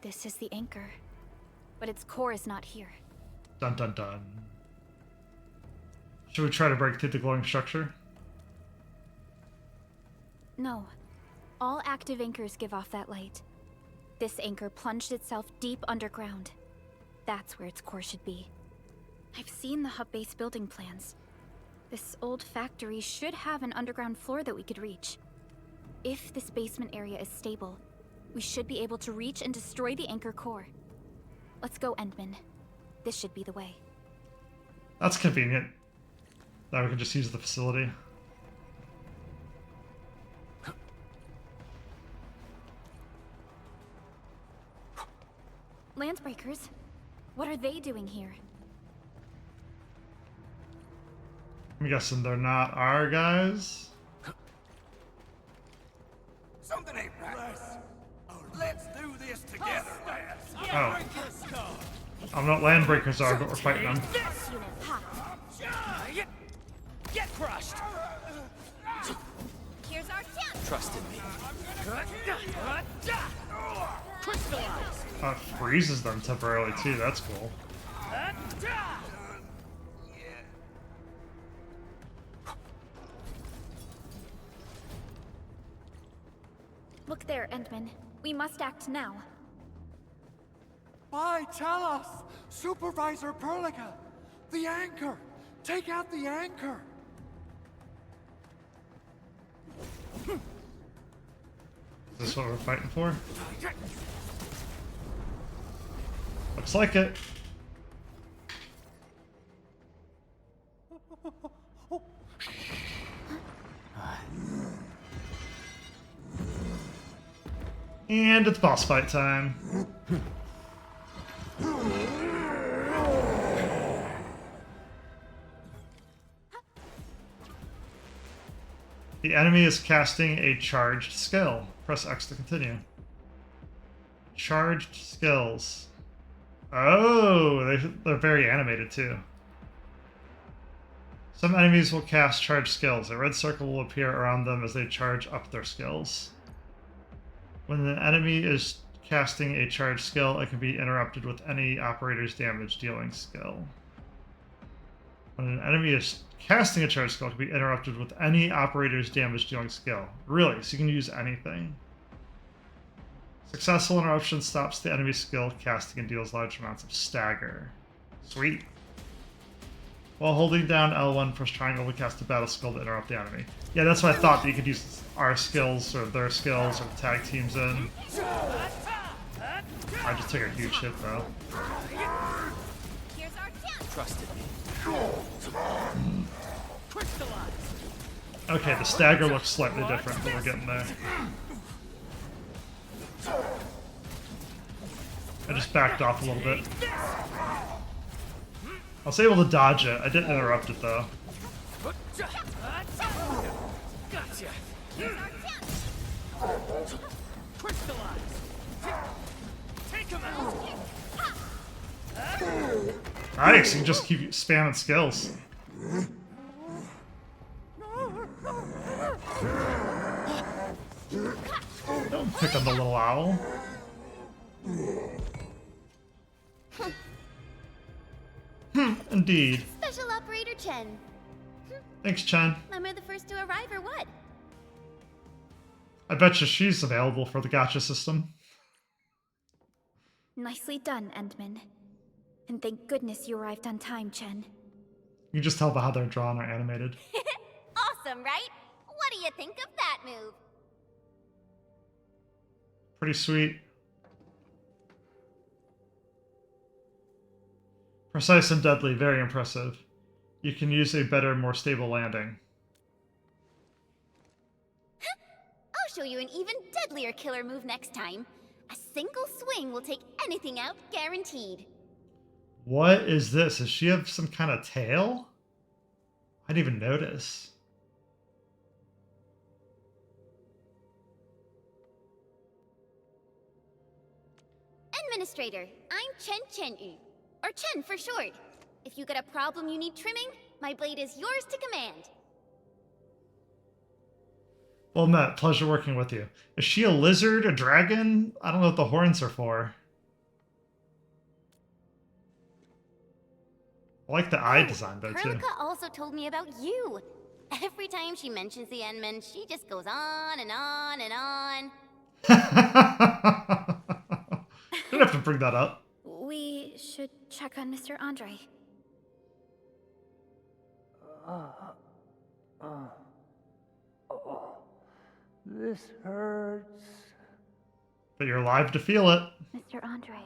This is the anchor, but its core is not here. Dun dun dun. Should we try to break through the glowing structure? No. All active anchors give off that light. This anchor plunged itself deep underground. That's where its core should be. I've seen the hub base building plans. This old factory should have an underground floor that we could reach. If this basement area is stable, we should be able to reach and destroy the anchor core. Let's go, Endman. This should be the way. That's convenient. Now we can just use the facility. Landbreakers? What are they doing here? I'm guessing they're not our guys. Something ain't right. Let's do this together, lads. Oh. I don't know what landbreakers are, but we're fighting them. Get crushed. Here's our chance. Trust in me. Crystallize. It freezes them temporarily too, that's cool. Look there, Endman. We must act now. Why, tell us! Supervisor Perlica! The anchor! Take out the anchor! Is this what we're fighting for? Looks like it. And it's boss fight time. The enemy is casting a charged skill. Press X to continue. Charged skills. Oh, they're very animated too. Some enemies will cast charged skills. A red circle will appear around them as they charge up their skills. When the enemy is casting a charged skill, it can be interrupted with any operator's damage dealing skill. When an enemy is casting a charged skill, it can be interrupted with any operator's damage dealing skill. Really, so you can use anything. Successful interruption stops the enemy skill casting and deals large amounts of stagger. Sweet. While holding down L1, press triangle to cast a battle skill to interrupt the enemy. Yeah, that's what I thought, that you could use our skills or their skills or tag teams in. I just took a huge hit though. Here's our chance. Trust in me. Okay, the stagger looks slightly different, but we're getting there. I just backed off a little bit. I was able to dodge it. I didn't interrupt it though. Gotcha. Crystallize. Take him out. Nice, you can just keep spamming skills. Don't pick on the little owl. Indeed. Special Operator Chen. Thanks, Chen. Am I the first to arrive or what? I bet you she's available for the gacha system. Nicely done, Endman. And thank goodness you arrived on time, Chen. You can just tell by how they're drawn or animated. Awesome, right? What do you think of that move? Pretty sweet. Precise and deadly, very impressive. You can use a better, more stable landing. I'll show you an even deadlier killer move next time. A single swing will take anything out, guaranteed. What is this? Does she have some kind of tail? I didn't even notice. Administrator, I'm Chen Chen-Yu, or Chen for short. If you got a problem you need trimming, my blade is yours to command. Well met, pleasure working with you. Is she a lizard, a dragon? I don't know what the horns are for. I like the eye design though too. Perlica also told me about you. Every time she mentions the Endmen, she just goes on and on and on. Don't have to bring that up. We should check on Mr. Andre. This hurts. But you're alive to feel it. Mr. Andre,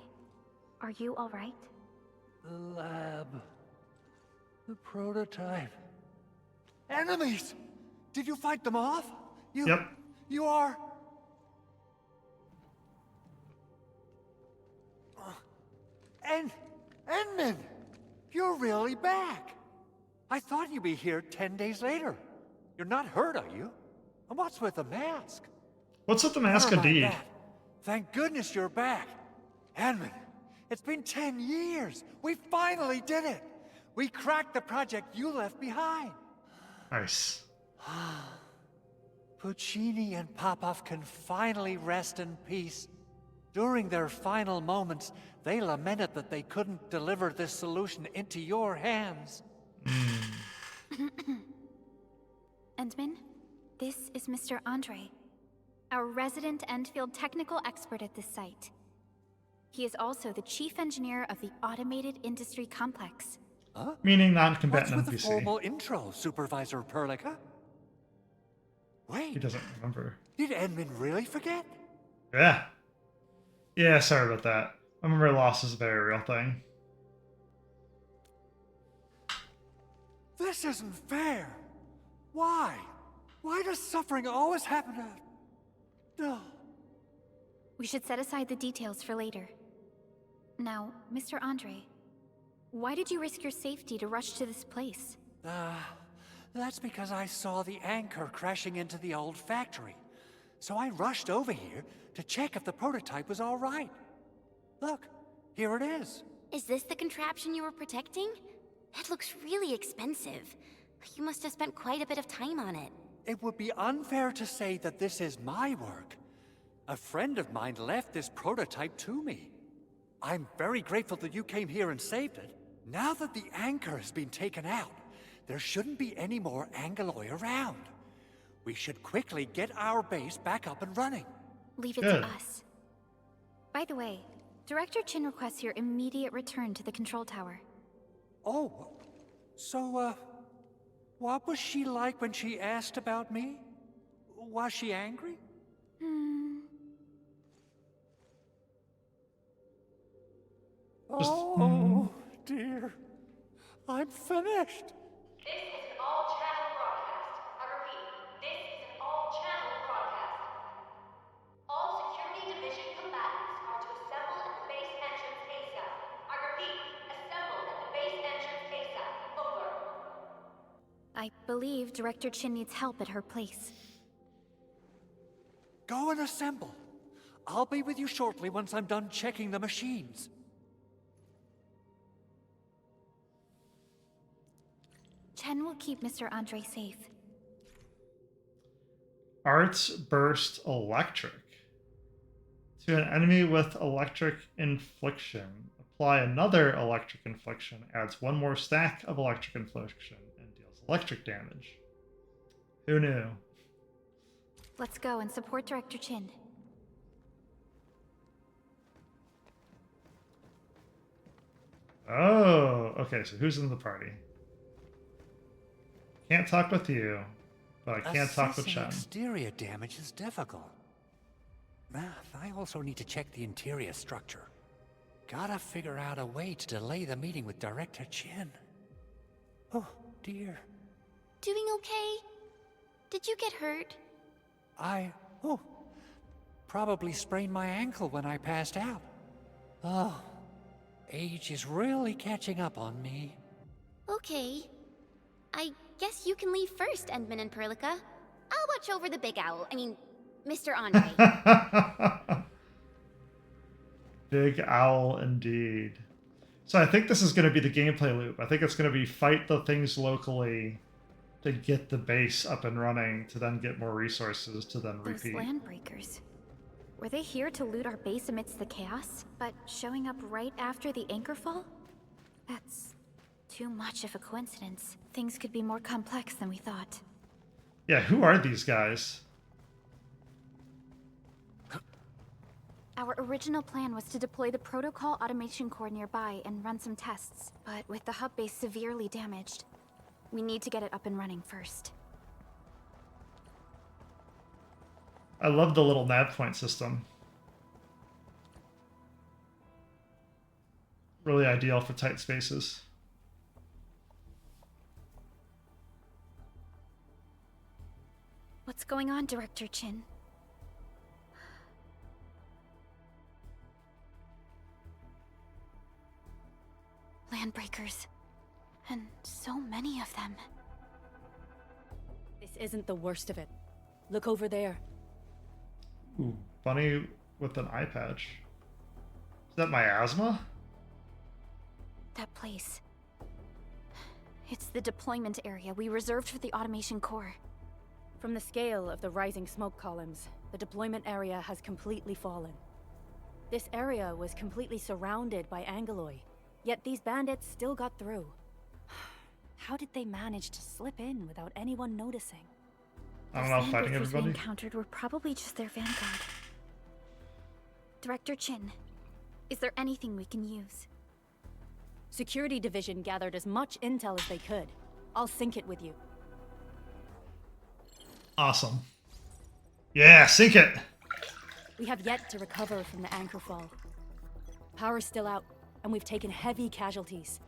are you all right? The lab. The prototype. Enemies! Did you fight them off? Yep. You are... Endman! You're really back! I thought you'd be here 10 days later. You're not hurt, are you? And what's with the mask? What's with the mask, Never mind indeed? that. Thank goodness you're back. Endman, it's been 10 years. We finally did it. We cracked the project you left behind. Nice. Puccini and Popov can finally rest in peace. During their final moments, they lamented that they couldn't deliver this solution into your hands. Endman, this is Mr. Andre, our resident Endfield technical expert at this site. He is also the chief engineer of the Automated Industry Complex. Huh? Meaning non-combatant What's with NPC. the formal intro, Supervisor Perlica? Wait. He doesn't remember. Did Endman really forget? Yeah. Yeah, sorry about that. I remember loss is a very real thing. This isn't fair. Why? Why does suffering always happen to... No. We should set aside the details for later. Now, Mr. Andre, why did you risk your safety to rush to this place? That's because I saw the anchor crashing into the old factory. So I rushed over here to check if the prototype was all right. Look, here it is. Is this the contraption you were protecting? It looks really expensive. You must have spent quite a bit of time on it. It would be unfair to say that this is my work. A friend of mine left this prototype to me. I'm very grateful that you came here and saved it. Now that the anchor has been taken out, there shouldn't be any more Angaloi around. We should quickly get our base back up and running. Leave it to us. By the way, Director Chin requests your immediate return to the control tower. Oh, so, what was she like when she asked about me? Was she angry? Oh, dear. I'm finished. This is an all-channel broadcast. I repeat, this is an all-channel broadcast. All Security Division combatants are to assemble at the base entrance ASAP. I repeat, assemble at the base entrance ASAP. Over. I believe Director Chin needs help at her place. Go and assemble. I'll be with you shortly once I'm done checking the machines. Chen will keep Mr. Andre safe. Arts Burst Electric. To an enemy with electric infliction, apply another electric infliction, adds one more stack of electric infliction, and deals electric damage. Who knew? Let's go and support Director Chin. Oh, okay, so who's in the party? Can't talk with you, but I can't talk with Assessing Chen. exterior damage is difficult. I also need to check the interior structure. Gotta figure out a way to delay the meeting with Director Chin. Oh, dear. Doing okay? Did you get hurt? Probably sprained my ankle when I passed out. Oh, age is really catching up on me. Okay. I guess you can leave first, Endman and Perlica. I'll watch over the big owl. I mean, Mr. Andre. Big owl indeed. So I think this is going to be the gameplay loop. I think it's going to be fight the things locally to get the base up and running, to then get more resources, to then repeat. Those landbreakers. Were they here to loot our base amidst the chaos, but showing up right after the anchor fall? That's too much of a coincidence. Things could be more complex than we thought. Yeah, who are these guys? Our original plan was to deploy the protocol automation core nearby and run some tests, but with the hub base severely damaged, we need to get it up and running first. I love the little nav point system. Really ideal for tight spaces. What's going on, Director Chin? Landbreakers. And so many of them. This isn't the worst of it. Look over there. Ooh, bunny with an eye patch. Is that miasma? That place. It's the deployment area we reserved for the automation core. From the scale of the rising smoke columns, the deployment area has completely fallen. This area was completely surrounded by Angeloi, yet these bandits still got through. How did they manage to slip in without anyone noticing? I don't know, fighting Those everybody? we encountered were probably just their vanguard. Director Chin, is there anything we can use? Security Division gathered as much intel as they could. I'll sync it with you. Awesome. Yeah, sink it! We have yet to recover from the anchor fall. Power's still out, and we've taken heavy casualties.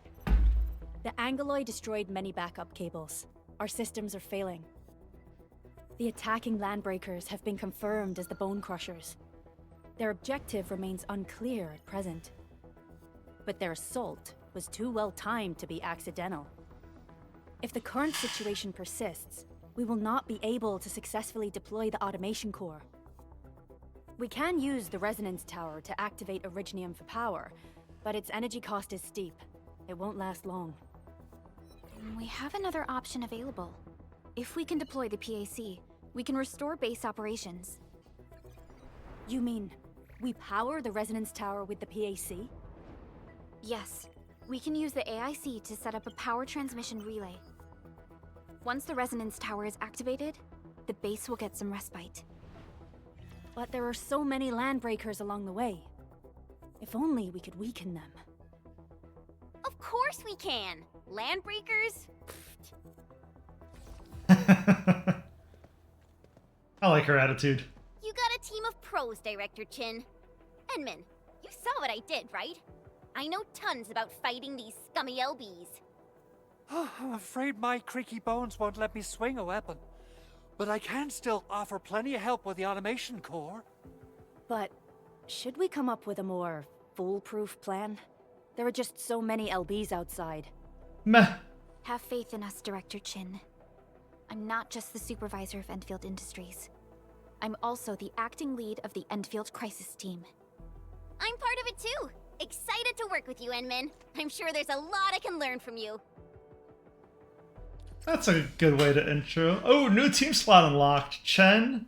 The Angeloi destroyed many backup cables. Our systems are failing. The attacking landbreakers have been confirmed as the Bone Crushers. Their objective remains unclear at present. But their assault was too well timed to be accidental. If the current situation persists, we will not be able to successfully deploy the automation core. We can use the resonance tower to activate Originium for power, but its energy cost is steep. It won't last long. We have another option available. If we can deploy the PAC, we can restore base operations. You mean, we power the resonance tower with the PAC? Yes. We can use the AIC to set up a power transmission relay. Once the resonance tower is activated, the base will get some respite. But there are so many landbreakers along the way. If only we could weaken them. Of course we can! Landbreakers? I like her attitude. You got a team of pros, Director Chin. Enman, you saw what I did, right? I know tons about fighting these scummy LBs. I'm afraid my creaky bones won't let me swing a weapon. But I can still offer plenty of help with the automation core. But should we come up with a more foolproof plan? There are just so many LBs outside. Meh. Have faith in us, Director Chin. I'm not just the supervisor of Endfield Industries. I'm also the acting lead of the Endfield Crisis Team. I'm part of it too. Excited to work with you, Enman. I'm sure there's a lot I can learn from you. That's a good way to intro. Oh, new team slot unlocked. Chen?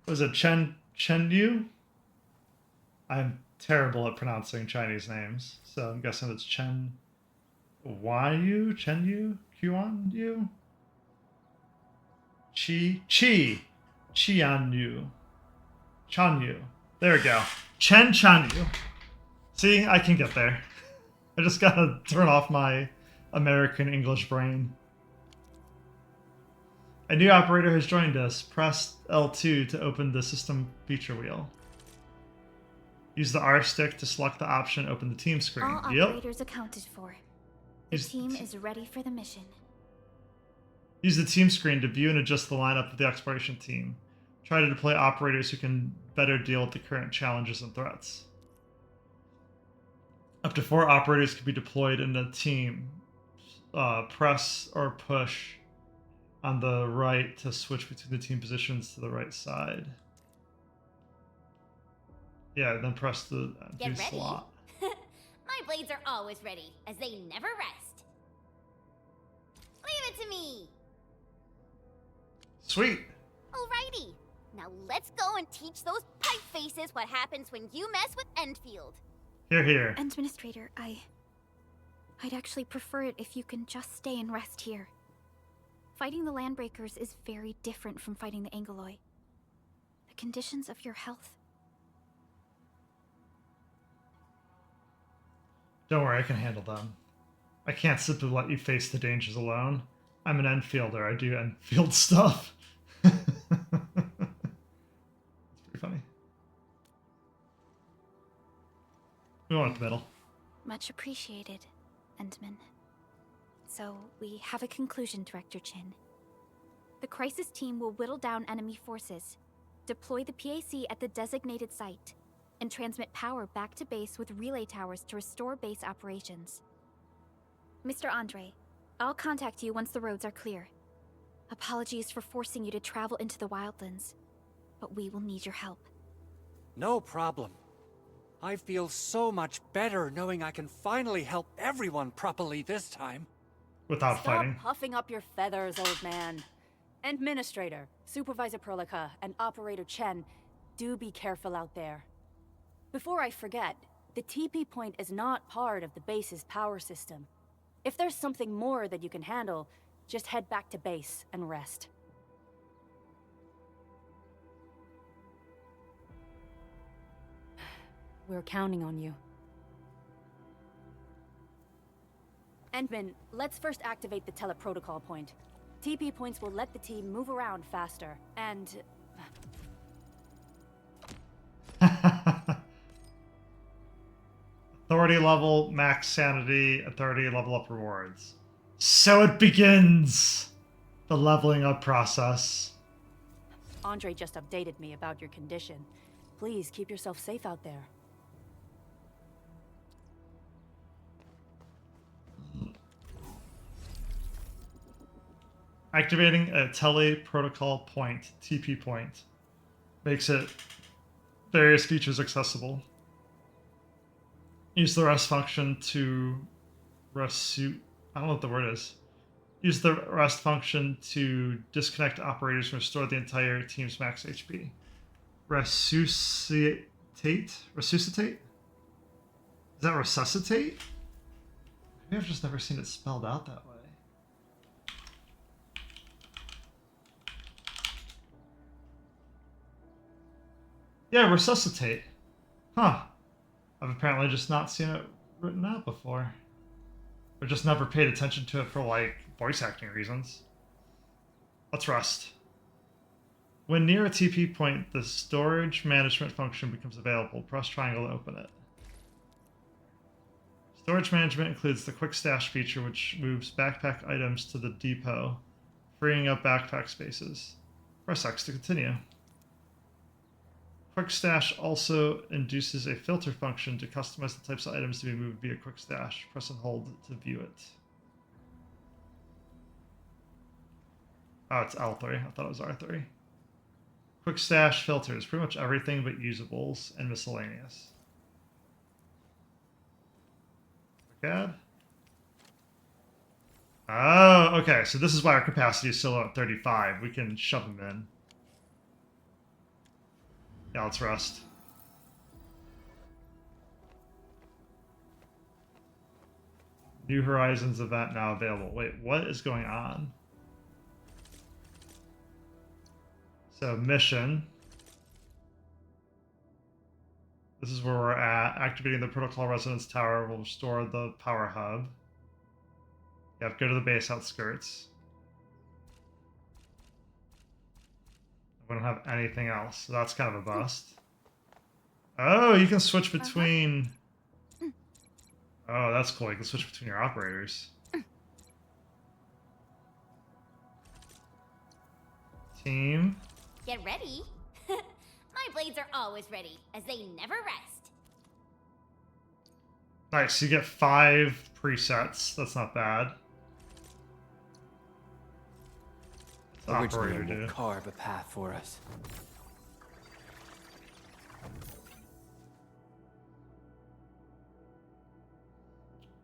Was it Chen Yu? I'm terrible at pronouncing Chinese names, so I'm guessing it's Chen Yu? Chen Yu? Quan Yu? Qian Yu. Chan Yu. There we go. Chen Chan Yu. See, I can get there. I just gotta turn off my American English brain. A new operator has joined us. Press L2 to open the system feature wheel. Use the R stick to select the option, open the team screen. All operators accounted for. The team is ready for the mission. Use the team screen to view and adjust the lineup of the exploration team. Try to deploy operators who can better deal with the current challenges and threats. Up to 4 operators can be deployed in a team. Press or push on the right to switch between the team positions to the right side. Yeah, then press the Get do ready. slot. My blades are always ready, as they never rest. Leave it to me! Sweet. Alrighty. Now let's go and teach those pipe faces what happens when you mess with Endfield. Here, here. Administrator, I'd actually prefer it if you can just stay and rest here. Fighting the Landbreakers is very different from fighting the Angoloi. The conditions of your health. Don't worry, I can handle them. I can't simply let you face the dangers alone. I'm an Enfielder. I do Enfield stuff. It's pretty funny. We want the middle. Much appreciated, Endman. So, we have a conclusion, Director Chin. The crisis team will whittle down enemy forces, deploy the PAC at the designated site, and transmit power back to base with relay towers to restore base operations. Mr. Andre, I'll contact you once the roads are clear. Apologies for forcing you to travel into the wildlands, but we will need your help. No problem. I feel so much better knowing I can finally help everyone properly this time. Without Stop fighting. puffing up your feathers, old man. Administrator, Supervisor Perlica, and Operator Chen, do be careful out there. Before I forget, the TP point is not part of the base's power system. If there's something more that you can handle, just head back to base and rest. We're counting on you. Endman, let's first activate the teleprotocol point. TP points will let the team move around faster, and... Authority level, max sanity, authority level up rewards. So it begins! The leveling up process. Andre just updated me about your condition. Please keep yourself safe out there. Activating a tele-protocol point, TP point, makes it various features accessible. Use the rest function to resuit. I don't know what the word is. Use the rest function to disconnect operators and restore the entire team's max HP. Resuscitate? Resuscitate? Is that resuscitate? Maybe I've just never seen it spelled out that way. Yeah, resuscitate. Huh. I've apparently just not seen it written out before. Or just never paid attention to it for, like, voice acting reasons. Let's rest. When near a TP point, the storage management function becomes available. Press triangle to open it. Storage management includes the quick stash feature, which moves backpack items to the depot, freeing up backpack spaces. Press X to continue. Quick Stash also induces a filter function to customize the types of items to be moved via Quick Stash. Press and hold to view it. Oh, it's L3. I thought it was R3. Quick Stash filters pretty much everything but usables and miscellaneous. Quick add. Oh, okay. So this is why our capacity is still at 35. We can shove them in. Yeah, let's rest. New Horizons event now available. Wait, what is going on? So, mission. This is where we're at. Activating the Protocol Resonance Tower will restore the power hub. You have to go to the base outskirts. We don't have anything else, so that's kind of a bust. Oh, you can switch between... Oh, that's cool. You can switch between your operators. Team. Get ready. My blades are always ready, as they never rest. Nice, you get 5 presets. That's not bad. Operator Original will do. carve a path for us.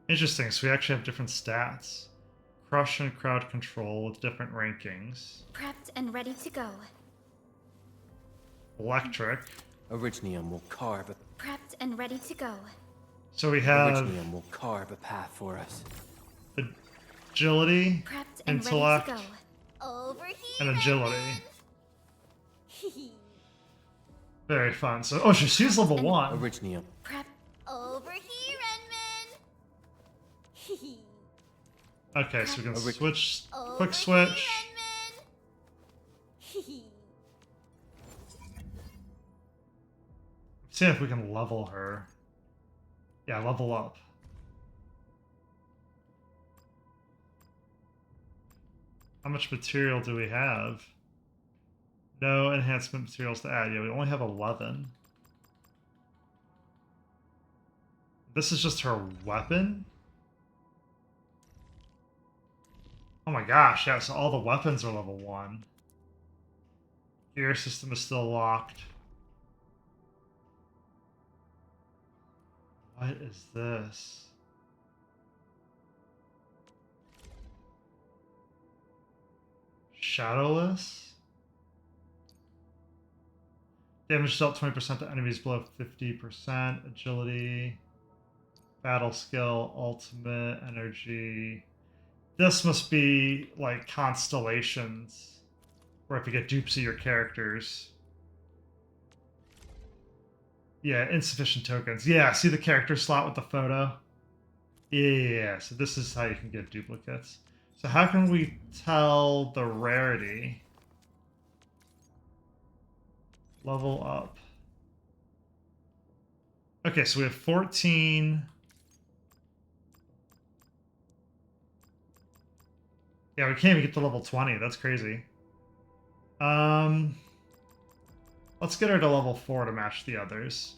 Interesting, so we actually have different stats. Crush and crowd control with different rankings. Prepped and ready to go. Electric. Originium will carve a... Prepped and ready to go. So we The have Richnium will carve a path for us. agility, Prepped and intellect, ready to go. Over here, and agility. Redmond. Very fun. So, oh, she's level A 1. Richnium. Prep. Over here, Redmond. Okay, so we can switch, Over quick switch. here, Redmond. See if we can level her. Yeah, level up. How much material do we have? No enhancement materials to add. Yeah, we only have 11. This is just her weapon? Oh my gosh, yeah, so all the weapons are level 1. Gear system is still locked. What is this? Shadowless? Damage dealt 20% to enemies below 50%. Agility. Battle skill. Ultimate. Energy. This must be like constellations. Where if you get dupes of your characters. Yeah, insufficient tokens. Yeah, see the character slot with the photo? Yeah, so this is how you can get duplicates. So how can we tell the rarity? Level up. Okay, so we have 14. Yeah, we can't even get to level 20. That's crazy. Let's get her to level 4 to match the others.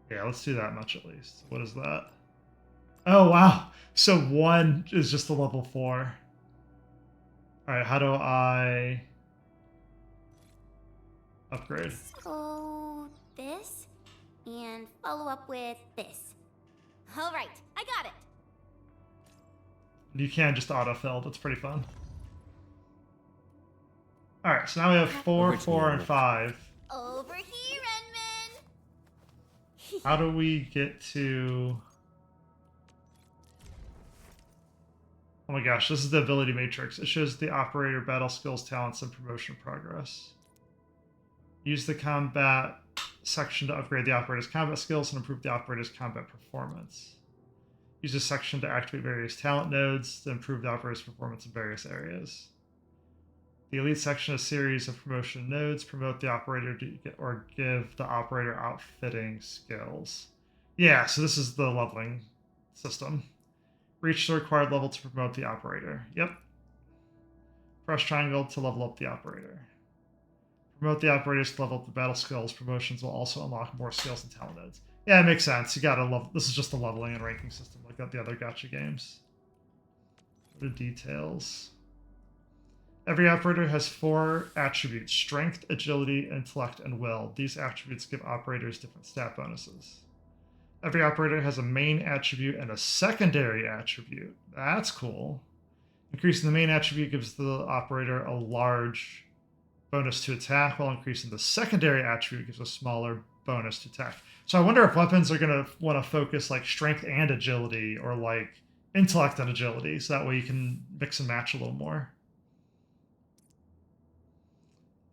Yeah, let's do that much at least. What is that? Oh, wow. So 1 is just a level 4. Alright, how do I upgrade? So, this, and follow up with this. All right, I got it. You can just autofill. That's pretty fun. Alright, so now we have 4, 4, and 5. Over here, Redmond. How do we get to... Oh my gosh, this is the ability matrix. It shows the operator battle skills, talents, and promotion progress. Use the combat section to upgrade the operator's combat skills and improve the operator's combat performance. Use this section to activate various talent nodes to improve the operator's performance in various areas. The elite section is a series of promotion nodes. Promote the operator to get, or give the operator outfitting skills. Yeah, so this is the leveling system. Reach the required level to promote the operator. Yep. Press triangle to level up the operator. Promote the operators to level up the battle skills. Promotions will also unlock more skills and talent nodes. Yeah, it makes sense. You gotta love. This is just a leveling and ranking system like the other gacha games. The details. Every operator has 4 attributes: strength, agility, intellect, and will. These attributes give operators different stat bonuses. Every operator has a main attribute and a secondary attribute. That's cool. Increasing the main attribute gives the operator a large bonus to attack, while increasing the secondary attribute gives a smaller bonus to attack. So I wonder if weapons are going to want to focus like strength and agility, or like intellect and agility, so that way you can mix and match a little more.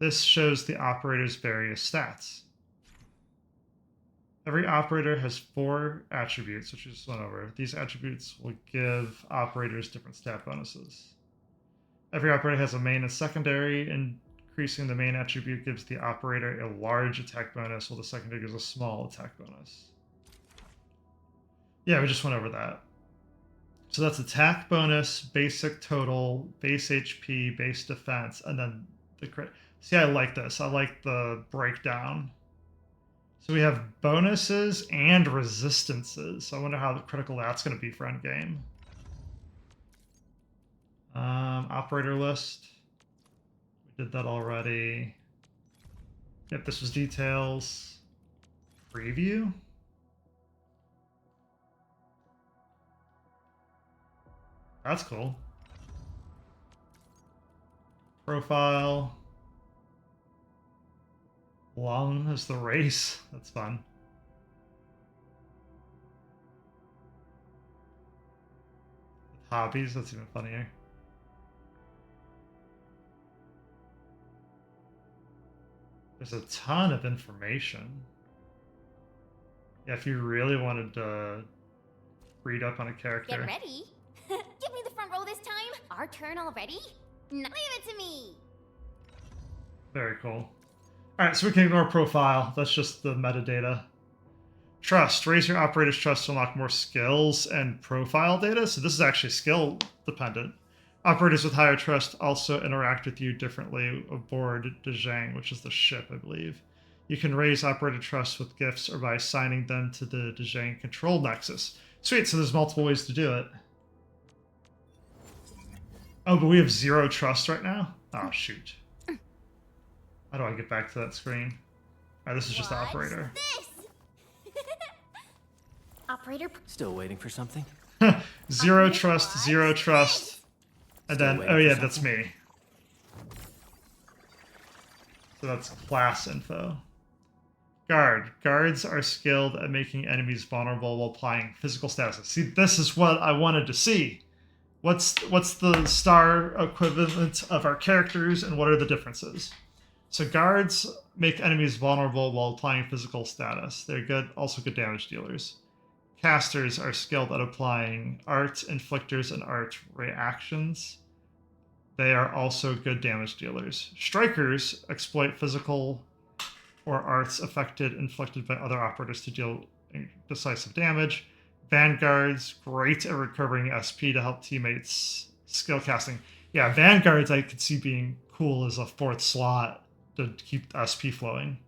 This shows the operator's various stats. Every operator has 4 attributes, which we just went over. These attributes will give operators different stat bonuses. Every operator has a main and secondary. Increasing the main attribute gives the operator a large attack bonus, while the secondary gives a small attack bonus. Yeah, we just went over that. So that's attack bonus, basic total, base HP, base defense, and then the crit. See, I like this. I like the breakdown. So we have bonuses and resistances. So I wonder how critical that's going to be for endgame. Operator list. We did that already. Yep, this was details. Preview. That's cool. Profile. Long as the race. That's fun. Hobbies, that's even funnier. There's a ton of information. Yeah, if you really wanted to read up on a character. Get ready. Give me the front row this time. Our turn already? Leave it to me. Very cool. Alright, so we can ignore profile. That's just the metadata. Trust. Raise your operator's trust to unlock more skills and profile data. So this is actually skill dependent. Operators with higher trust also interact with you differently aboard Dejang, which is the ship, I believe. You can raise operator trust with gifts or by assigning them to the Dejang control nexus. Sweet, so there's multiple ways to do it. Oh, but we have 0 trust right now? Oh, shoot. How do I get back to that screen? Alright, this is just the operator. Operator. Still waiting for something? 0 trust, 0 trust. And then, oh yeah, that's me. So that's class info. Guard. Guards are skilled at making enemies vulnerable while applying physical statuses. See, this is what I wanted to see. What's the star equivalent of our characters and what are the differences? So guards make enemies vulnerable while applying physical status. They're good, also good damage dealers. Casters are skilled at applying art inflictors and art reactions. They are also good damage dealers. Strikers exploit physical or arts inflicted by other operators to deal decisive damage. Vanguards, great at recovering SP to help teammates skill casting. Yeah, Vanguards I could see being cool as a 4th slot to keep SP flowing.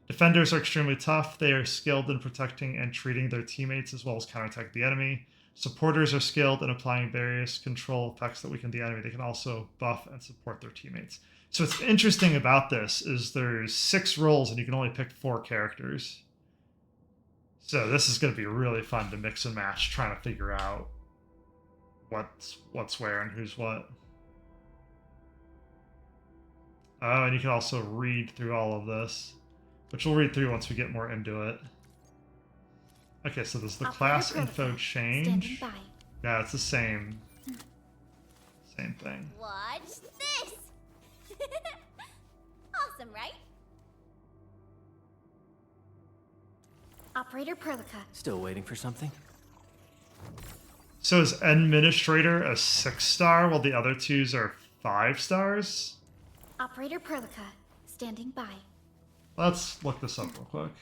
Defenders are extremely tough. They are skilled in protecting and treating their teammates as well as counterattack the enemy. Supporters are skilled in applying various control effects that weaken the enemy. They can also buff and support their teammates. So what's interesting about this is there's 6 roles and you can only pick 4 characters. So this is going to be really fun to mix and match, trying to figure out what's where and who's what. Oh, and you can also read through all of this, which we'll read through once we get more into it. Okay, so there's the class info change. Yeah, it's the same thing. Watch this. Awesome, right? Operator Perlica. Still waiting for something? So is Administrator a 6-star while the other 2s are 5 stars? Operator Perlica, standing by. Let's look this up real quick.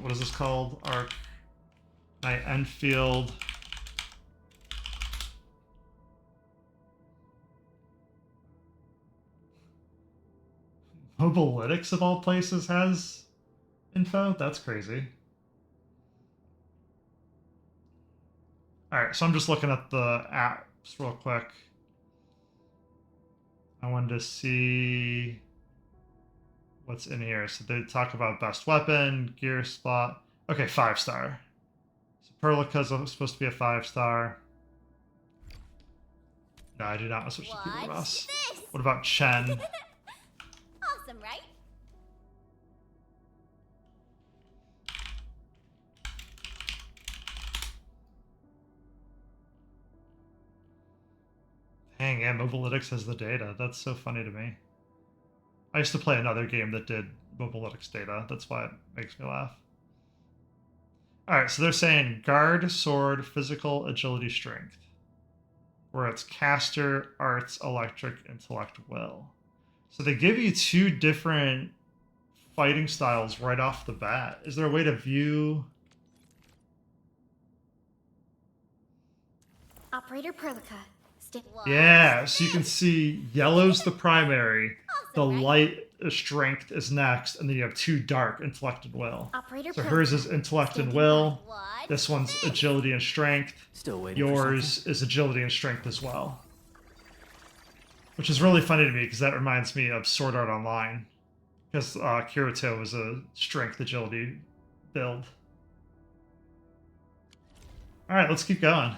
What is this called? Arknights Endfield. Mobilytics of all places has info? That's crazy. Alright, so I'm just looking at the apps real quick. I wanted to see what's in here. So they talk about best weapon, gear spot. Okay, 5-star. So Perlica's supposed to be a 5-star. No, I do not want to switch to people Ross. What about Chen? Awesome, right? Dang, yeah, Mobilytics has the data. That's so funny to me. I used to play another game that did Mobilytics data. That's why it makes me laugh. Alright, so they're saying guard, sword, physical, agility, strength. Where it's caster, arts, electric, intellect, will. So they give you 2 different fighting styles right off the bat. Is there a way to view... Operator Perlica. Yeah, so you can see yellow's the primary, the light strength is next, and then you have 2 dark, intellect and will. So hers is intellect and will. This one's agility and strength. Still waiting. Yours is agility and strength as well. Which is really funny to me because that reminds me of Sword Art Online. Because Kirito was a strength agility build. Alright, let's keep going.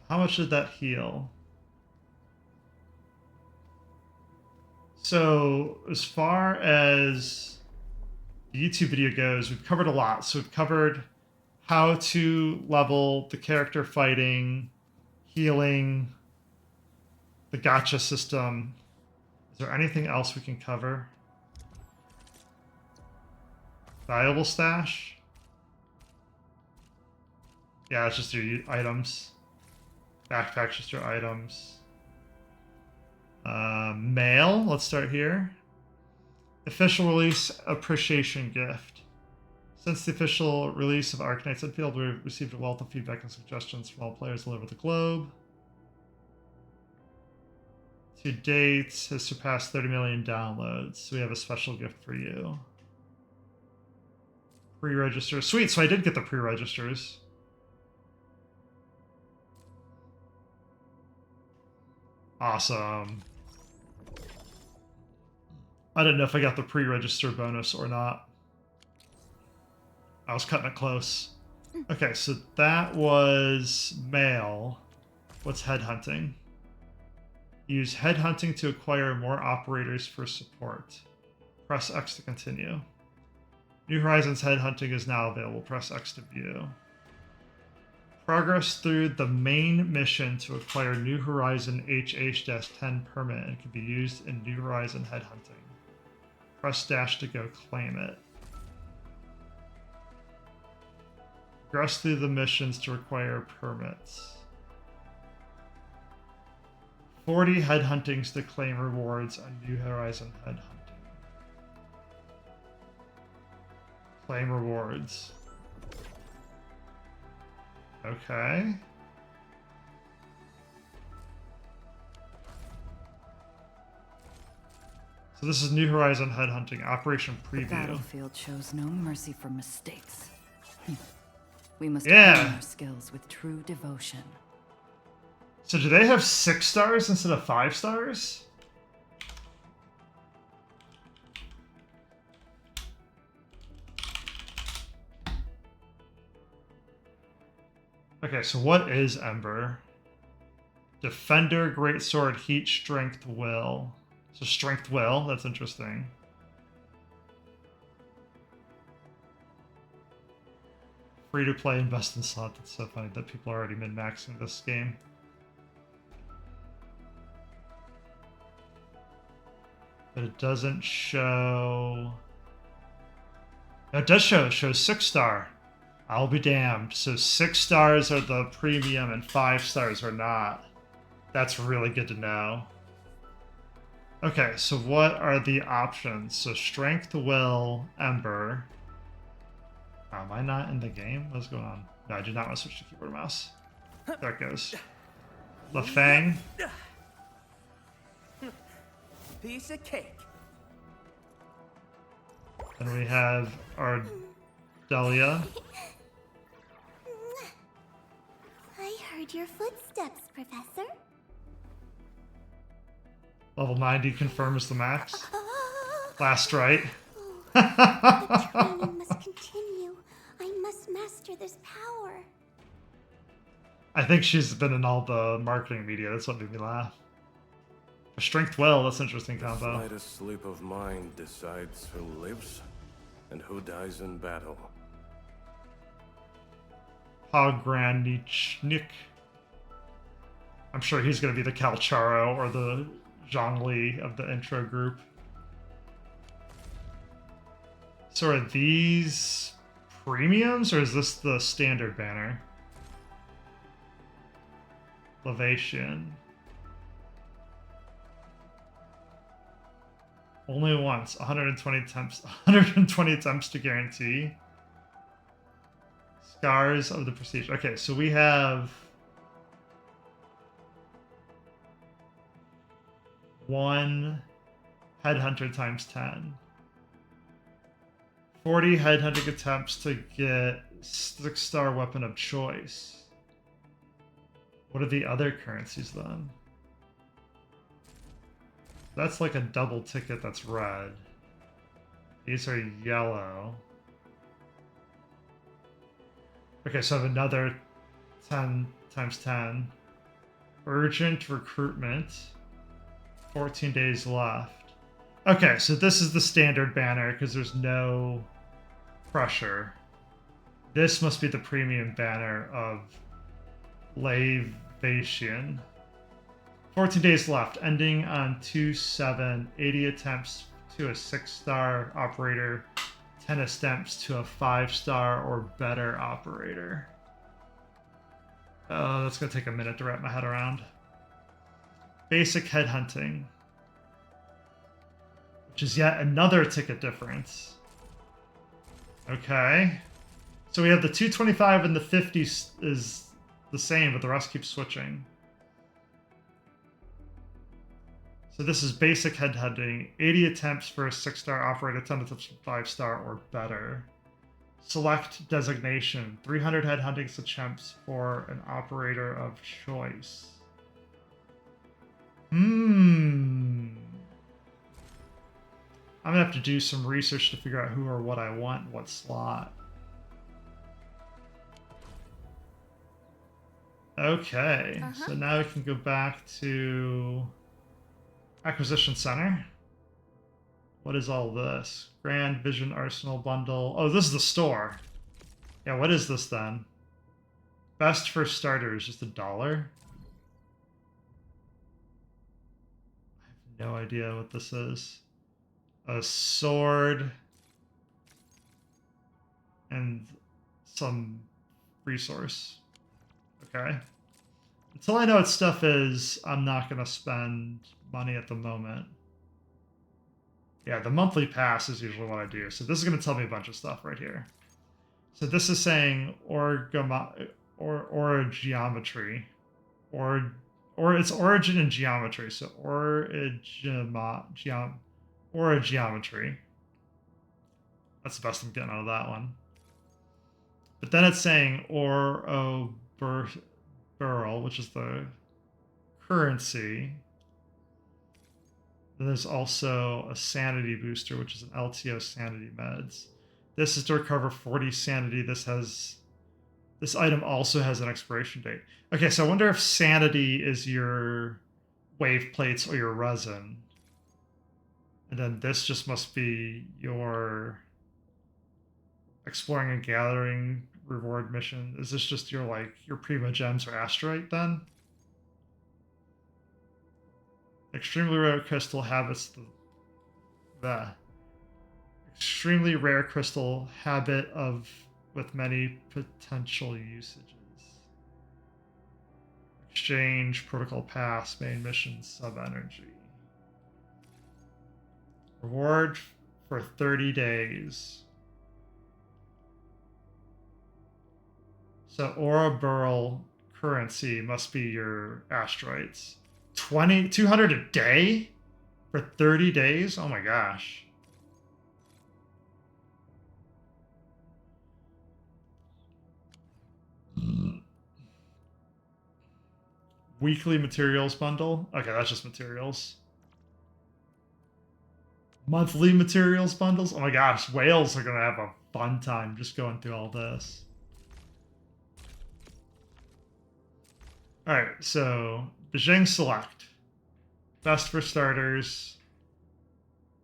How much did that heal? So as far as the YouTube video goes, we've covered a lot. So we've covered how to level, the character fighting, healing, the gacha system. Is there anything else we can cover? Valuable stash? Yeah, it's just your items. Backpack's just your items. Mail, let's start here. Official release appreciation gift. Since the official release of Arknights Endfield, we've received a wealth of feedback and suggestions from all players all over the globe. To date, has surpassed 30 million downloads, so we have a special gift for you. Pre-register. Sweet, so I did get the pre-registers. Awesome. I didn't know if I got the pre-register bonus or not. I was cutting it close. Okay, so that was mail. What's headhunting? Use headhunting to acquire more operators for support. Press X to continue. New Horizons headhunting is now available. Press X to view. Progress through the main mission to acquire New Horizon HH-10 permit and can be used in New Horizon headhunting. Press dash to go claim it. Progress through the missions to require permits. 40 headhuntings to claim rewards on New Horizon headhunting. Claim rewards. Okay. So this is New Horizon headhunting operation preview. The battlefield shows no mercy for mistakes. We must hone our skills with true devotion. So do they have 6 stars instead of 5 stars? Okay, so what is Ember? Defender, Greatsword, Heat, Strength, Will. So Strength, Will, that's interesting. Free to play, invest in slot. That's so funny that people are already min-maxing this game. But it doesn't show... No, it does show. It shows 6 star. I'll be damned. So 6 stars are the premium and 5 stars are not. That's really good to know. Okay, so what are the options? So Strength, Will, Ember. Am I not in the game? What's going on? No, I do not want to switch to keyboard and mouse. There it goes. LaFang. Piece of cake. And we have Ardelia. I heard your footsteps, Professor. Level 90 confirms the max. Last right. The training must continue. I must master this power. I think she's been in all the marketing media. That's what made me laugh. Strength Will, that's an interesting combo. The slightest sleep of mind decides who lives and who dies in battle. Pogranichnik. I'm sure he's going to be the Calcharo or the Zhongli of the intro group. So are these premiums or is this the standard banner? Levation. Only once. 120 attempts. 120 attempts to guarantee. Scars of the Prestige. Okay, so we have 1 headhunter times 10. 40 headhunting attempts to get 6-star weapon of choice. What are the other currencies then? That's like a double ticket that's red. These are yellow. Okay, so I have another 10 times 10. Urgent recruitment. 14 days left. Okay, so this is the standard banner because there's no pressure. This must be the premium banner of Lavation. 14 days left, ending on 2/7. 80 attempts to a 6-star operator. 10 attempts to a 5-star or better operator. That's going to take a minute to wrap my head around. Basic headhunting, which is yet another ticket difference. Okay. So we have the 225 and the 50 is the same, but the rest keeps switching. So this is basic headhunting. 80 attempts for a 6-star operator, 10 attempts for 5-star or better. Select designation. 300 headhunting attempts for an operator of choice. I'm gonna have to do some research to figure out who or what I want in what slot. Okay, so now we can go back to Acquisition Center. What is all this? Grand Vision Arsenal Bundle. Oh, this is the store. Yeah, what is this then? Best for starters, just $1? I have no idea what this is. A sword and some resource. Okay. Until I know what stuff is, I'm not going to spend money at the moment. Yeah, the monthly pass is usually what I do. So this is going to tell me a bunch of stuff right here. So this is saying orgeometry, or its origin in geometry. So orgeometry. That's the best I'm getting out of that one. But then it's saying Oroburl, which is the currency. Then there's also a sanity booster, which is an LTO sanity meds. This is to recover 40 sanity. This item also has an expiration date. Okay, so I wonder if sanity is your wave plates or your resin. And then this just must be your exploring and gathering reward mission. Is this just your Prima Gems or Asteroid then? Extremely rare crystal habits the extremely rare crystal habit with many potential usages. Exchange, protocol pass, main mission, sub-energy. Reward for 30 days. So Ouroboros currency must be your asteroids. 200 a day for 30 days? Oh my gosh. Weekly materials bundle? Okay, that's just materials. Monthly materials bundles? Oh my gosh, whales are gonna have a fun time just going through all this. Alright, so Beijing Select. Best for starters.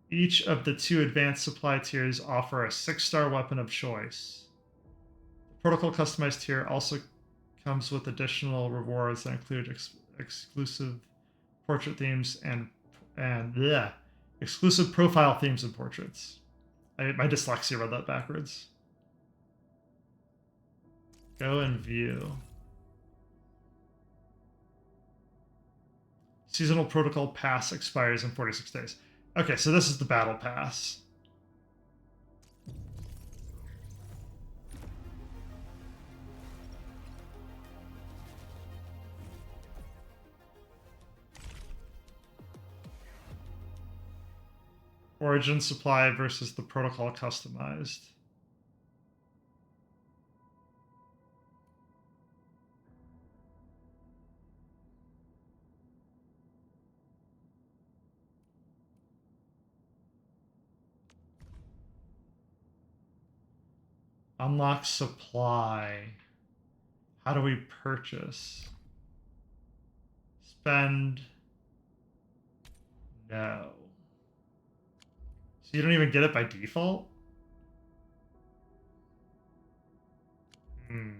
Each of the 2 advanced supply tiers offer a 6-star weapon of choice. The protocol customized tier also comes with additional rewards that include exclusive portrait themes and exclusive profile themes and portraits. My dyslexia read that backwards. Go and view. Seasonal protocol pass expires in 46 days. Okay, so this is the battle pass. Origin supply versus the protocol customized. Unlock supply. How do we purchase? Spend. No. So you don't even get it by default?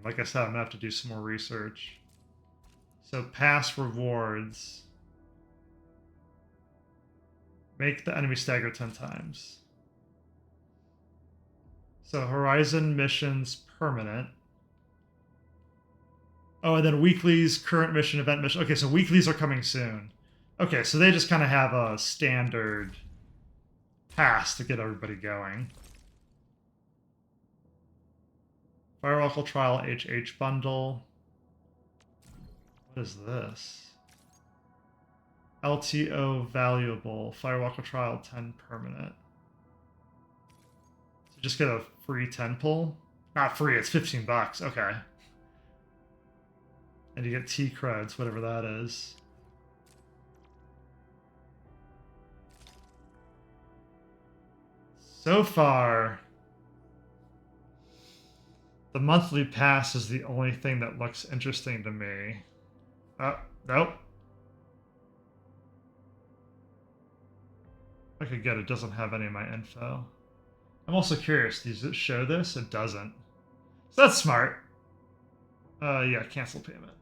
Like I said, I'm gonna have to do some more research. So past rewards. Make the enemy stagger 10 times. So Horizon missions permanent. Oh, and then weeklies, current mission, event mission. Okay, so weeklies are coming soon. Okay, so they just kind of have a standard pass to get everybody going. Firewalk Trial HH bundle. What is this? LTO valuable. Firewalk Trial 10 permanent. So just get a free 10 pull? Not free, it's 15 bucks. Okay. And you get T creds, whatever that is. So far, the monthly pass is the only thing that looks interesting to me. Nope. I could get it doesn't have any of my info. I'm also curious, does it show this? It doesn't. So that's smart. Yeah, cancel payment.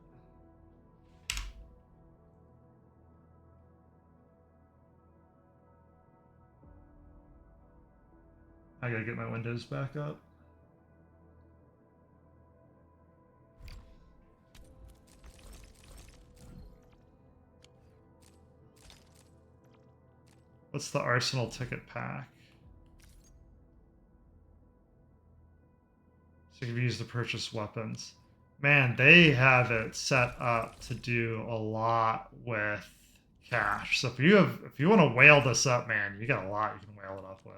I gotta get my windows back up. What's the Arsenal ticket pack? So you can use to purchase weapons. Man, they have it set up to do a lot with cash. So if you want to whale this up, man, you got a lot you can whale it up with.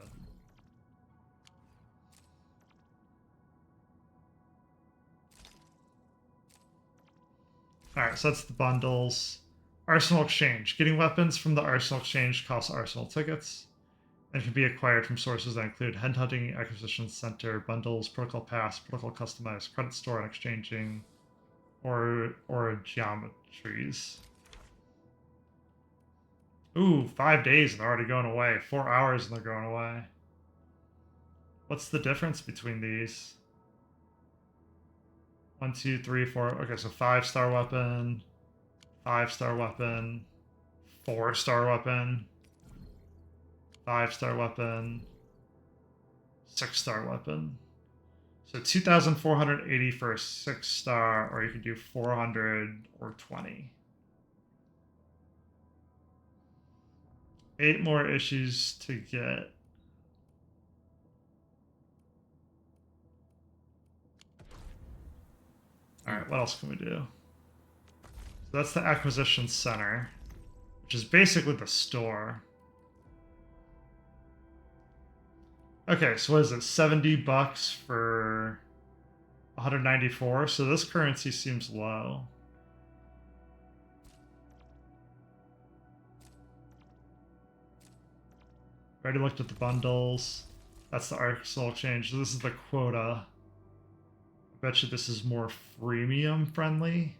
Alright, so that's the bundles. Arsenal Exchange. Getting weapons from the Arsenal Exchange costs Arsenal tickets and can be acquired from sources that include Headhunting, Acquisition Center, Bundles, Protocol Pass, Protocol Customized, Credit Store, and Exchanging, or Geometries. Ooh, 5 days and they're already going away. 4 hours and they're going away. What's the difference between these? 1, 2, 3, 4. Okay, so 5-star weapon, 5-star weapon, 4-star weapon, 5-star weapon, 6-star weapon. So 2,480 for a 6-star, or you can do 400 or 20. 8 more issues to get. Alright, what else can we do? So that's the Acquisition Center, which is basically the store. Okay, so what is it? 70 bucks for 194? So this currency seems low. Already looked at the bundles. That's the Arsenal Exchange. So this is the quota. I bet you this is more freemium friendly.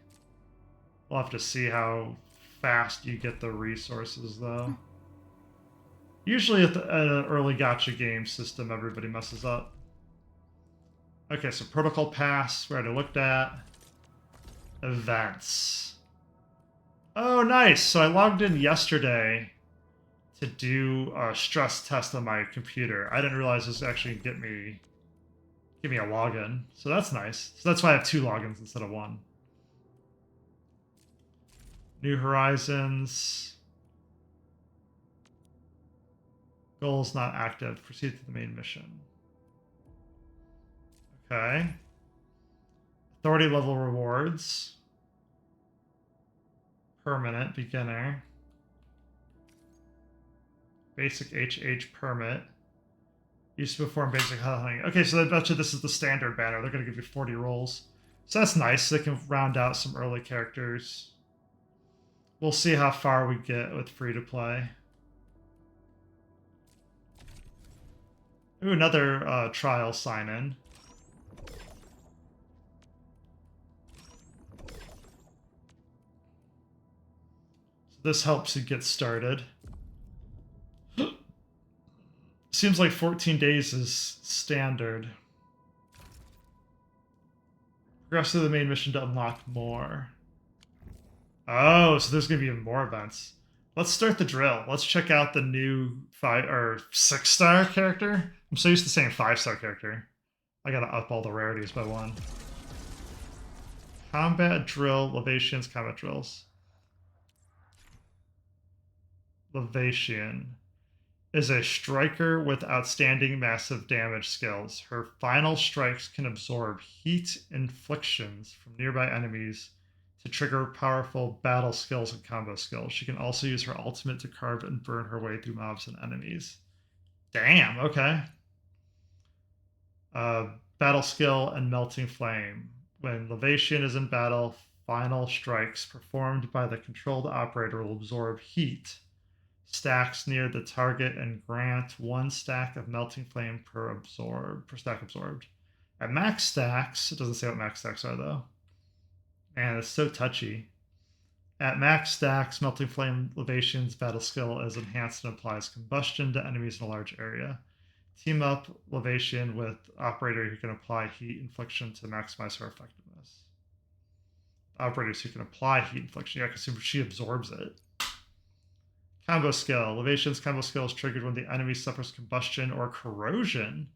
We'll have to see how fast you get the resources though. Usually at an early gacha game system, everybody messes up. Okay, so Protocol Pass, we already looked at. Events. Oh, nice! So I logged in yesterday to do a stress test on my computer. I didn't realize this actually give me a login. So that's nice. So that's why I have 2 logins instead of 1. New Horizons. Goals not active. Proceed to the main mission. Okay. Authority level rewards. Permanent beginner. Basic HH permit. Used to perform basic hunting. Okay, so I bet you this is the standard banner. They're going to give you 40 rolls. So that's nice. They can round out some early characters. We'll see how far we get with free-to-play. Ooh, another trial sign-in. So this helps you get started. Seems like 14 days is standard. Progress to the main mission to unlock more. Oh, so there's gonna be even more events. Let's start the drill. Let's check out the new 6-star character. I'm so used to saying 5-star character. I gotta up all the rarities by 1. Combat drill, Levation's combat drills. Levation is a striker with outstanding massive damage skills. Her final strikes can absorb heat inflictions from nearby enemies to trigger powerful battle skills and combo skills. She can also use her ultimate to carve and burn her way through mobs and enemies. Damn, okay. Battle skill and Melting Flame. When Levation is in battle, final strikes performed by the controlled operator will absorb heat stacks near the target and grant 1 stack of Melting Flame per stack absorbed. At max stacks, it doesn't say what max stacks are though. Man, it's so touchy. At max stacks, Melting Flame Levation's battle skill is enhanced and applies combustion to enemies in a large area. Team up Levation with operator who can apply heat infliction to maximize her effectiveness. Operators who can apply heat infliction, yeah, because she absorbs it. Combo skill. Levation's combo skill is triggered when the enemy suffers combustion or corrosion.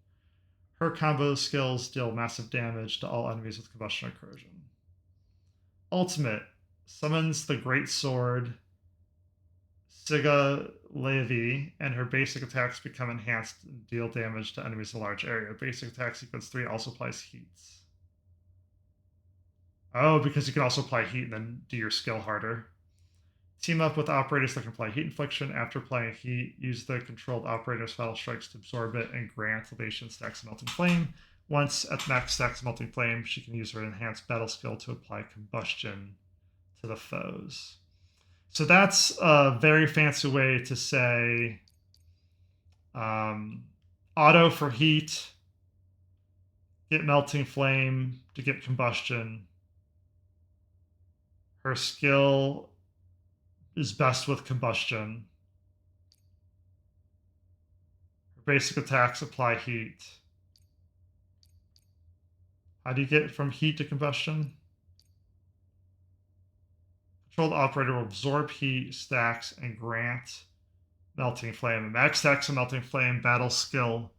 Her combo skills deal massive damage to all enemies with combustion or corrosion. Ultimate. Summons the Great Sword Siga Levi, and her basic attacks become enhanced and deal damage to enemies in a large area. Basic attack sequence 3 also applies heats. Oh, because you can also apply heat and then do your skill harder. Team up with operators that can apply heat infliction. After applying heat, use the controlled operator's final strikes to absorb it and grant Levation stacks of Melting Flame. Once at max stacks of Melting Flame, she can use her enhanced battle skill to apply combustion to the foes. So that's a very fancy way to say auto for heat, get Melting Flame to get combustion. Her skill is best with combustion. Her basic attacks apply heat. How do you get from heat to combustion? Controlled operator will absorb heat stacks and grant Melting Flame. Max stacks of Melting Flame battle skill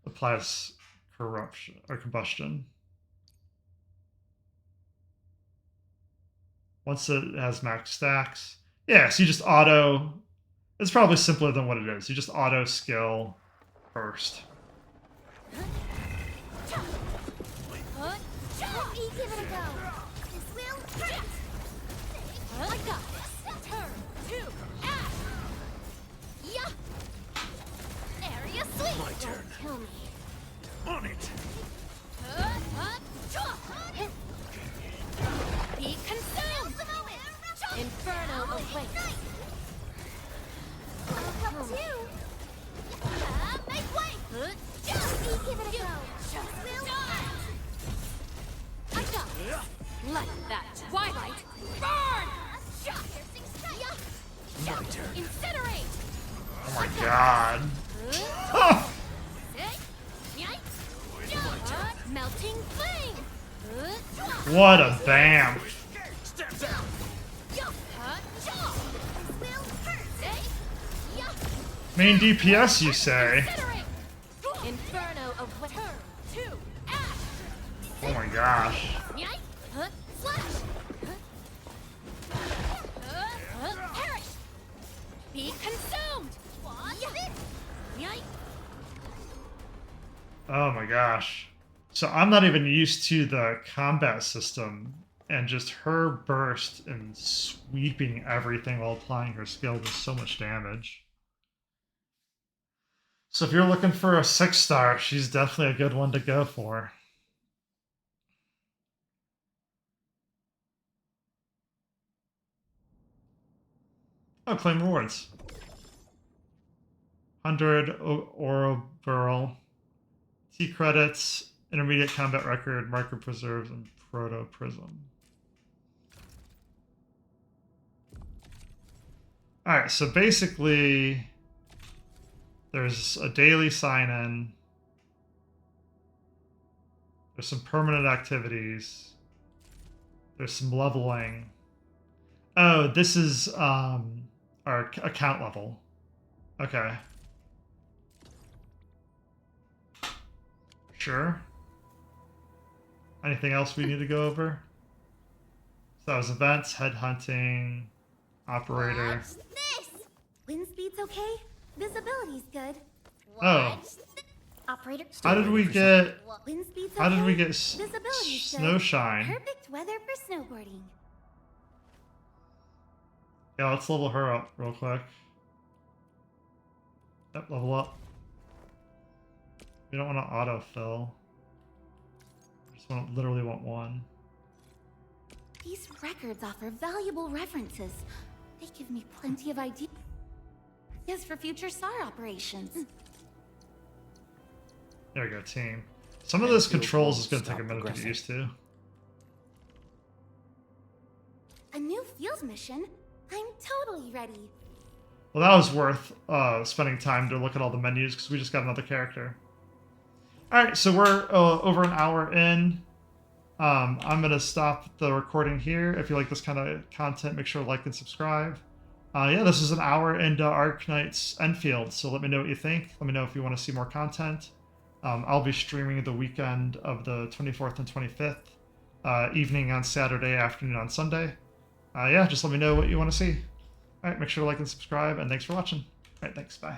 applies corruption or combustion. Once it has max stacks, yeah, so you just auto. It's probably simpler than what it is. You just auto skill first. Give it a go. This will hurt. I got this. Turn 2, ash. Yeah. Area sweep. My turn. Don't kill me. On it. Be consumed. Inferno awaits. I'll come too. Make way. Give it a go. Will I got it. Let that twilight burn! My turn. Incinerate. Oh my god. Melting flame. What a bam. Step down. Main DPS, you say? Inferno of turn 2, ash. Oh my gosh. Slash. Perish. Be consumed. Oh my gosh. So I'm not even used to the combat system, and just her burst and sweeping everything while applying her skill does so much damage. So if you're looking for a 6-star, she's definitely a good one to go for. Oh, claim rewards. 100 Ouroboros, T credits, intermediate combat record, marker preserves, and proto prism. Alright, so basically There's a daily sign-in. There's some permanent activities. There's some leveling. Oh, this is our account level. Okay. Sure. Anything else we need to go over? So that was events, headhunting, operator. Watch this! Wind speed's okay? Visibility's good. Oh. Operator. How did we get? Wind speed's How did we okay? get Visibility's good. snowshine? Perfect weather for snowboarding. Yeah, let's level her up real quick. Yep, level up. We don't want to autofill. Just literally want one. These records offer valuable references. They give me plenty of ideas for future SAR operations. There we go, team. Some of those controls is going to take a minute to get used to. A new fields mission? I'm totally ready. Well, that was worth spending time to look at all the menus because we just got another character. Alright, so we're over an hour in. I'm going to stop the recording here. If you like this kind of content, make sure to like and subscribe. Yeah, this is an hour into Arknights Endfield, so let me know what you think. Let me know if you want to see more content. I'll be streaming the weekend of the 24th and 25th, evening on Saturday, afternoon on Sunday. Yeah, just let me know what you want to see. Alright, make sure to like and subscribe, and thanks for watching. Alright, thanks, bye.